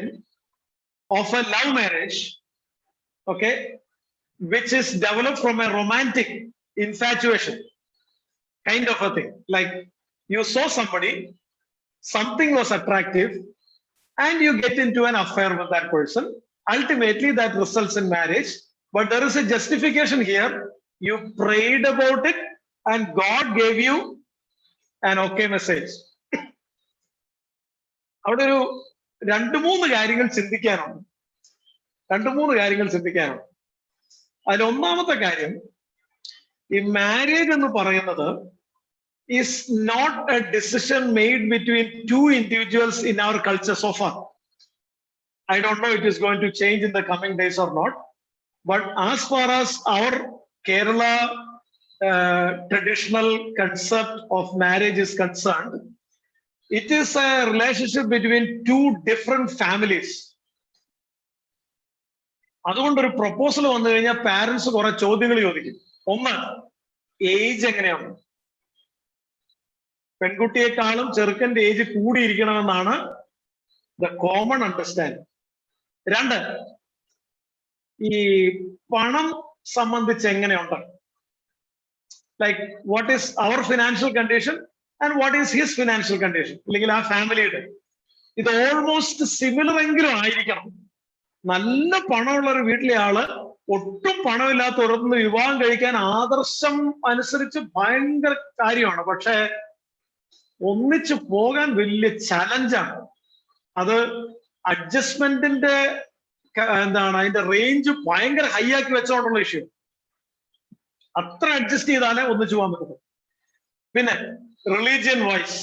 of a love marriage, okay, which is developed from a romantic infatuation kind of a thing. Like you saw somebody, something was attractive, and you get into an affair with that person. Ultimately that results in marriage, but there is a justification here. You prayed about it and God gave you an okay message. അവിടെ ഒരു രണ്ട് മൂന്ന് കാര്യങ്ങൾ ചിന്തിക്കാനുണ്ട്. അതിൽ ഒന്നാമത്തെ കാര്യം, ഈ marriage എന്ന് പറയുന്നത് is not a decision made between two individuals in our culture so far. I don't know if it is going to change in the coming days or not. But as far as our Kerala traditional concept of marriage is concerned, it is a relationship between two different families. അതുകൊണ്ടൊരു proposal വന്നു കഴിഞ്ഞാൽ parents കുറെ ചോദ്യങ്ങൾ ചോദിക്കും. ഒന്ന്, age എങ്ങനെയാണ്? പെൺകുട്ടിയെക്കാളും ചെറുക്കന്റെ ഏജ് കൂടിയിരിക്കണമെന്നാണ് ദ കോമൺ അണ്ടർസ്റ്റാൻഡിങ്. രണ്ട്, ഈ പണം സംബന്ധിച്ച് എങ്ങനെയുണ്ട്? ലൈക്ക് വാട്ട് ഈസ് അവർ financial condition and what is his financial condition, അല്ലെങ്കിൽ ആ ഫാമിലിയുടെ ഇത് ഓൾമോസ്റ്റ് സിമിലർ എങ്കിലും ആയിരിക്കണം. നല്ല പണമുള്ള ഒരു വീട്ടിലെ ആള് ഒട്ടും പണമില്ലാത്ത ഒരിടത്തുനിന്ന് വിവാഹം കഴിക്കാൻ ആദർശം അനുസരിച്ച് ഭയങ്കര കാര്യമാണ്. പക്ഷെ ഒന്നിച്ചു പോകാൻ വലിയ ചലഞ്ചാണ്. അത് അഡ്ജസ്റ്റ്മെന്റിന്റെ എന്താണ് അതിന്റെ റേഞ്ച് ഭയങ്കര ഹൈ ആക്കി വെച്ചോണ്ടുള്ള ഇഷ്യൂ. അത്ര അഡ്ജസ്റ്റ് ചെയ്താലേ ഒന്നിച്ചു പോകാൻ പറ്റും. പിന്നെ റിലീജിയൻ വൈസ്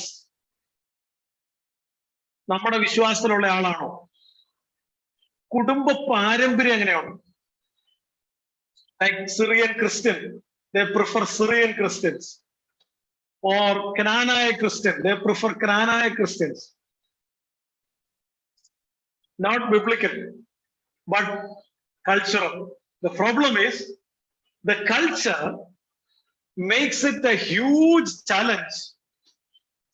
നമ്മുടെ വിശ്വാസത്തിലുള്ള ആളാണോ? കുടുംബ പാരമ്പര്യം എങ്ങനെയാണ്? Like Syrian Christian, they prefer Syrian Christians, or Canaanite Christian, they prefer Canaanite Christians. Not biblical, but cultural. The problem is the culture makes it a huge challenge.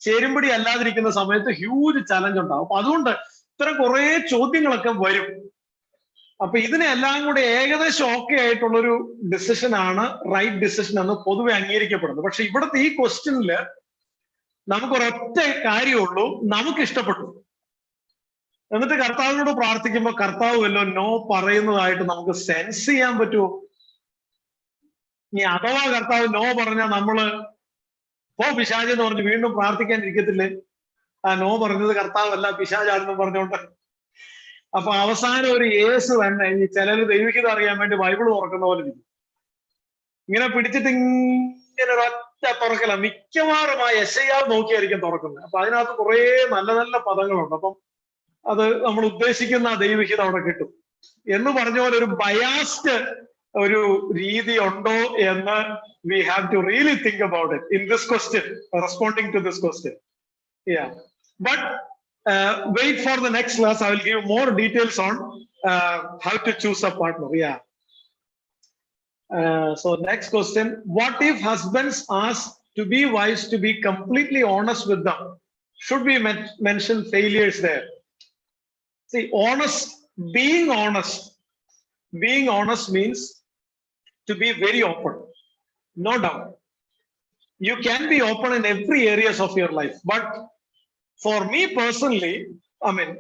ചേരുമ്പടി അല്ലാതിരിക്കുന്ന സമയത്ത് ഹ്യൂജ് ചലഞ്ച് ഉണ്ടാവും. അപ്പൊ അതുകൊണ്ട് ഇത്തരം കുറെ ചോദ്യങ്ങളൊക്കെ വരും. അപ്പൊ ഇതിനെല്ലാം കൂടെ ഏകദേശം ഓക്കെ ആയിട്ടുള്ളൊരു ഡിസിഷൻ ആണ് റൈറ്റ് ഡിസിഷൻ എന്ന് പൊതുവെ അംഗീകരിക്കപ്പെടുന്നത്. പക്ഷെ ഇവിടുത്തെ ഈ ക്വസ്റ്റ്യനില് നമുക്കൊരൊറ്റ കാര്യമുള്ളൂ, നമുക്ക് ഇഷ്ടപ്പെട്ടു. എന്നിട്ട് കർത്താവിനോട് പ്രാർത്ഥിക്കുമ്പോൾ കർത്താവ് വല്ലോ നോ പറയുന്നതായിട്ട് നമുക്ക് സെൻസ് ചെയ്യാൻ പറ്റുമോ? ഇനി അഥവാ കർത്താവ് നോ പറഞ്ഞാൽ നമ്മള് പിശാച് എന്ന് പറഞ്ഞ് വീണ്ടും പ്രാർത്ഥിക്കാനിരിക്കത്തില്ലേ? ആ നോ പറഞ്ഞത് കർത്താവല്ല പിശാചാണെന്ന് പറഞ്ഞോണ്ട്. അപ്പൊ അവസാനം ഒരു യേശു തന്നെ ഈ ചിലര് ദൈവികത അറിയാൻ വേണ്ടി ബൈബിൾ തുറക്കുന്ന പോലെ ഇരിക്കും. ഇങ്ങനെ പിടിച്ചിട്ട് ഇങ്ങനെ ഒരൊറ്റ തുറക്കല. മിക്കവാറും ആ യെശയ്യാവ് നോക്കിയായിരിക്കും തുറക്കുന്നത്. അപ്പൊ അതിനകത്ത് കുറെ നല്ല നല്ല പദങ്ങളുണ്ട്. അപ്പം അത് നമ്മൾ ഉദ്ദേശിക്കുന്ന ദൈവികത അവിടെ കിട്ടും. എന്ന് പറഞ്ഞ പോലെ ഒരു ബയാസ്ഡ് ഒരു രീതി ഉണ്ടോ എന്ന് we have to really think about it in this question, responding to this question. Yeah, but wait for the next class. I will give more details on how to choose a partner. Yeah. So next question, what if husbands ask to be wives to be completely honest with them? Should we mention failures there? See, being honest means to be very open. No doubt. You can be open in every areas of your life. But for me personally, I mean,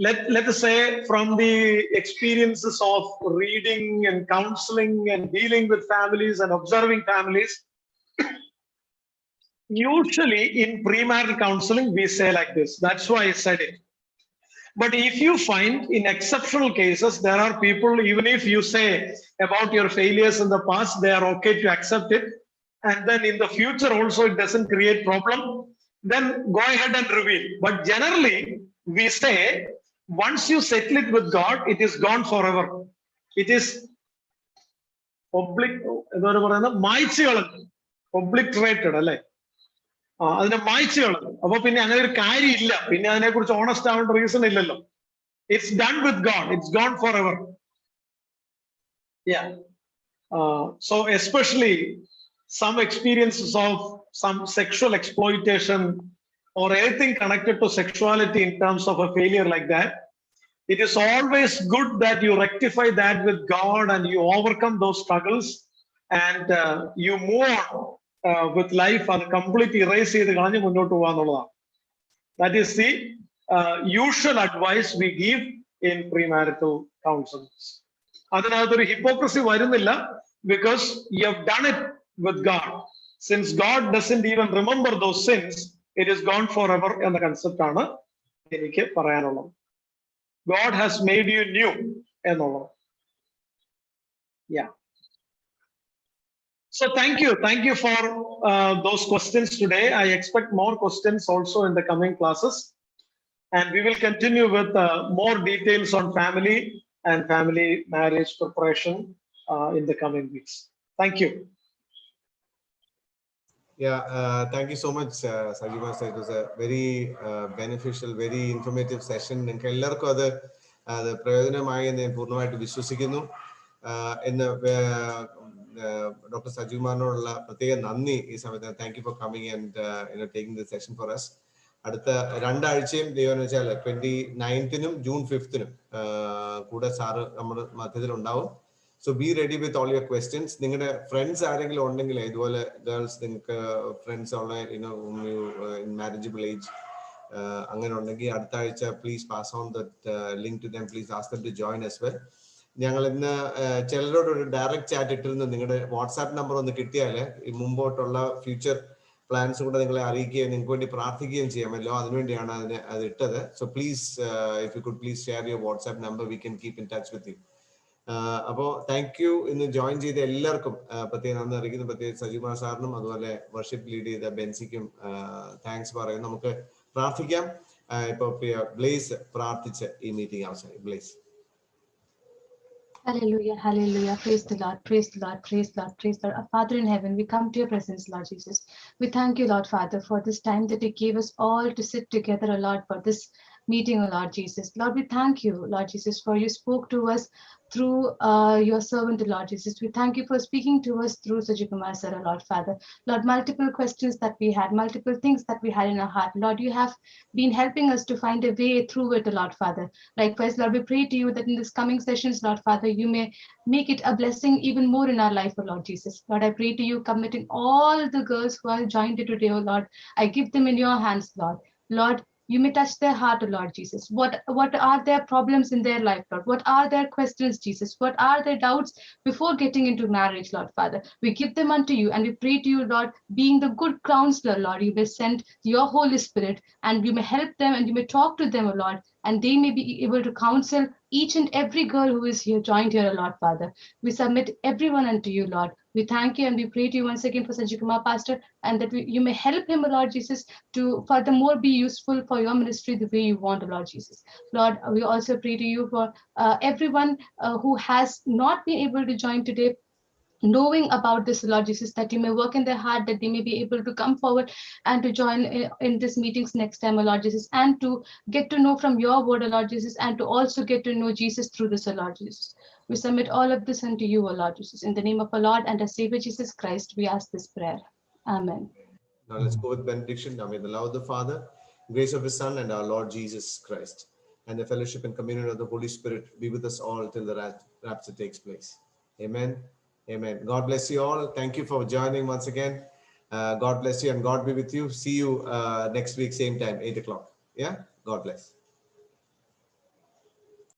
let us say from the experiences of reading and counseling and dealing with families and observing families, usually in premarital counseling, we say like this. That's why I said it. But if you find in exceptional cases, there are people, even if you say about your failures in the past, they are okay to accept it. And then in the future also, it doesn't create problem, then go ahead and reveal. But generally, we say, once you settle it with God, it is gone forever. It is obliterated, right? അതിനെ മായ്ച്ചു കളഞ്ഞു. അപ്പൊ പിന്നെ അങ്ങനെ ഒരു കാര്യമില്ല. പിന്നെ അതിനെക്കുറിച്ച് ഓണസ്റ്റ് ആവേണ്ട റീസൺ ഇല്ലല്ലോ. It's done with God, it's gone forever. So especially some experiences of some sexual exploitation or anything connected to sexuality in terms of a failure like that, it is always good that you rectify that with God and you overcome those struggles and you move on with life and completely erase ചെയ്ത് കളഞ്ഞ് മുന്നോട്ട് പോകാന്നുള്ളതാണ്. That is the usual advice we give in premarital counseling. അതിനകത്തൊരു hypocrisy വരുന്നില്ല, because you have done it with God. Since God doesn't even remember those sins, it is gone forever എന്ന concept ആണ് എനിക്ക് പറയാനുള്ളത്. God has made you new എന്നുള്ളത്. Yeah. So thank you for those questions today. I expect more questions also in the coming classes, and we will continue with more details on family and family marriage preparation in the coming weeks. Thank you. Yeah, thank you so much, Sajima. It was a very beneficial, very informative session. നിങ്ങൾക്ക് എല്ലാവർക്കും അത് പ്രയോജനമായി എന്ന് ഞാൻ പൂർണ്ണമായിട്ട് വിശ്വസിക്കുന്നു. ഇന്ന് doctor സജികുമാറിനോടുള്ള പ്രത്യേക നന്ദി ഈ സമയത്ത്. Thank you for coming and taking the session for us. അടുത്ത രണ്ടാഴ്ചയും ദൈവം എന്ന് വെച്ചാൽ 29th June 5th കൂടെ സാറ് നമ്മുടെ മധ്യത്തിൽ ഉണ്ടാവും. So be ready with all your questions. നിങ്ങളുടെ ഫ്രണ്ട്സ് ആരെങ്കിലും ഉണ്ടെങ്കിൽ ഇതുപോലെ ഗേൾസ് നിങ്ങൾക്ക് ഫ്രണ്ട്സ് ഉള്ള ഇൻ മാരേജബിൾ ഏജ് അങ്ങനെ ഉണ്ടെങ്കിൽ അടുത്ത ആഴ്ച please pass on that link to them. Please ask them to join as well. ഞങ്ങൾ ഇന്ന് ചിലരോട് ഒരു ഡയറക്റ്റ് ചാറ്റ് ഇട്ടിരുന്നു. നിങ്ങളുടെ വാട്സാപ്പ് നമ്പർ ഒന്ന് കിട്ടിയാൽ ഈ മുമ്പോട്ടുള്ള ഫ്യൂച്ചർ പ്ലാൻസ് കൂടെ നിങ്ങളെ അറിയിക്കുകയും നിങ്ങൾക്ക് വേണ്ടി പ്രാർത്ഥിക്കുകയും ചെയ്യാമല്ലോ. അതിനുവേണ്ടിയാണ് അത് ഇട്ടത്. So please if you could please share your WhatsApp number, we can keep in touch with you. അപ്പോൾ താങ്ക് യു. ഇന്ന് ജോയിൻ ചെയ്ത എല്ലാവർക്കും പ്രത്യേകം നന്ദി അറിയിക്കുന്നു. പ്രത്യേകിച്ച് സജികുമാർ സാറിനും അതുപോലെ വർഷിപ്പ് ലീഡ് ചെയ്ത ബെൻസിക്കും താങ്ക്സ് പറയുന്നു. നമുക്ക് പ്രാർത്ഥിക്കാം. ഇപ്പൊ ബ്ലേസ് പ്രാർത്ഥിച്ച് ഈ മീറ്റിംഗ് അവസാനിക്കും. Blaze. Hallelujah, hallelujah. Praise the Lord, praise the Lord, praise the Lord, praise the Lord. Our Father in heaven, we come to your presence, Lord Jesus. We thank you, Lord Father, for this time that you gave us all to sit together, Lord, for this meeting, Lord Jesus. Lord, we thank you, Lord Jesus, for you spoke to us through your servant, Lord Jesus. We thank you for speaking to us through Sajikumar sir, Lord Father. Lord, multiple questions that we had, multiple things that we had in our heart. Lord, you have been helping us to find a way through it, Lord Father. Likewise, Lord, we pray to you that in this coming sessions, Lord Father, you may make it a blessing even more in our life, Lord Jesus. Lord, I pray to you, committing all the girls who are joined today, oh Lord, I give them in your hands, Lord. Lord, you may touch their heart, Lord Jesus. What are their problems in their life, Lord? What are their questions, Jesus? What are their doubts before getting into marriage, Lord Father? We give them unto you and we pray to you, Lord, being the good counselor, Lord, you may send your Holy Spirit and you may help them and you may talk to them, Lord, and they may be able to counsel each and every girl who is here, joined here, Lord Father. We submit everyone unto you, Lord. We thank you and we pray to you once again for Sajikumar Pastor, and that you may help him, Lord Jesus, to furthermore be useful for your ministry the way you want, Lord Jesus. Lord, we also pray to you for everyone who has not been able to join today, knowing about this, Lord Jesus, that you may work in their heart, that they may be able to come forward and to join in these meetings next time, Lord Jesus, and to get to know from your word, Lord Jesus, and to also get to know Jesus through this, Lord Jesus. We submit all of this unto you, Lord Jesus. In the name of our Lord and our Savior Jesus Christ, we ask this prayer. Amen. Now let's go with benediction. Now may the love of the Father, grace of his Son, and our Lord Jesus Christ, and the fellowship and communion of the Holy Spirit be with us all till the rapture takes place. Amen. Amen. God bless you all. Thank you for joining once again. God bless you and God be with you. See you next week, same time, 8 o'clock. Yeah. God bless.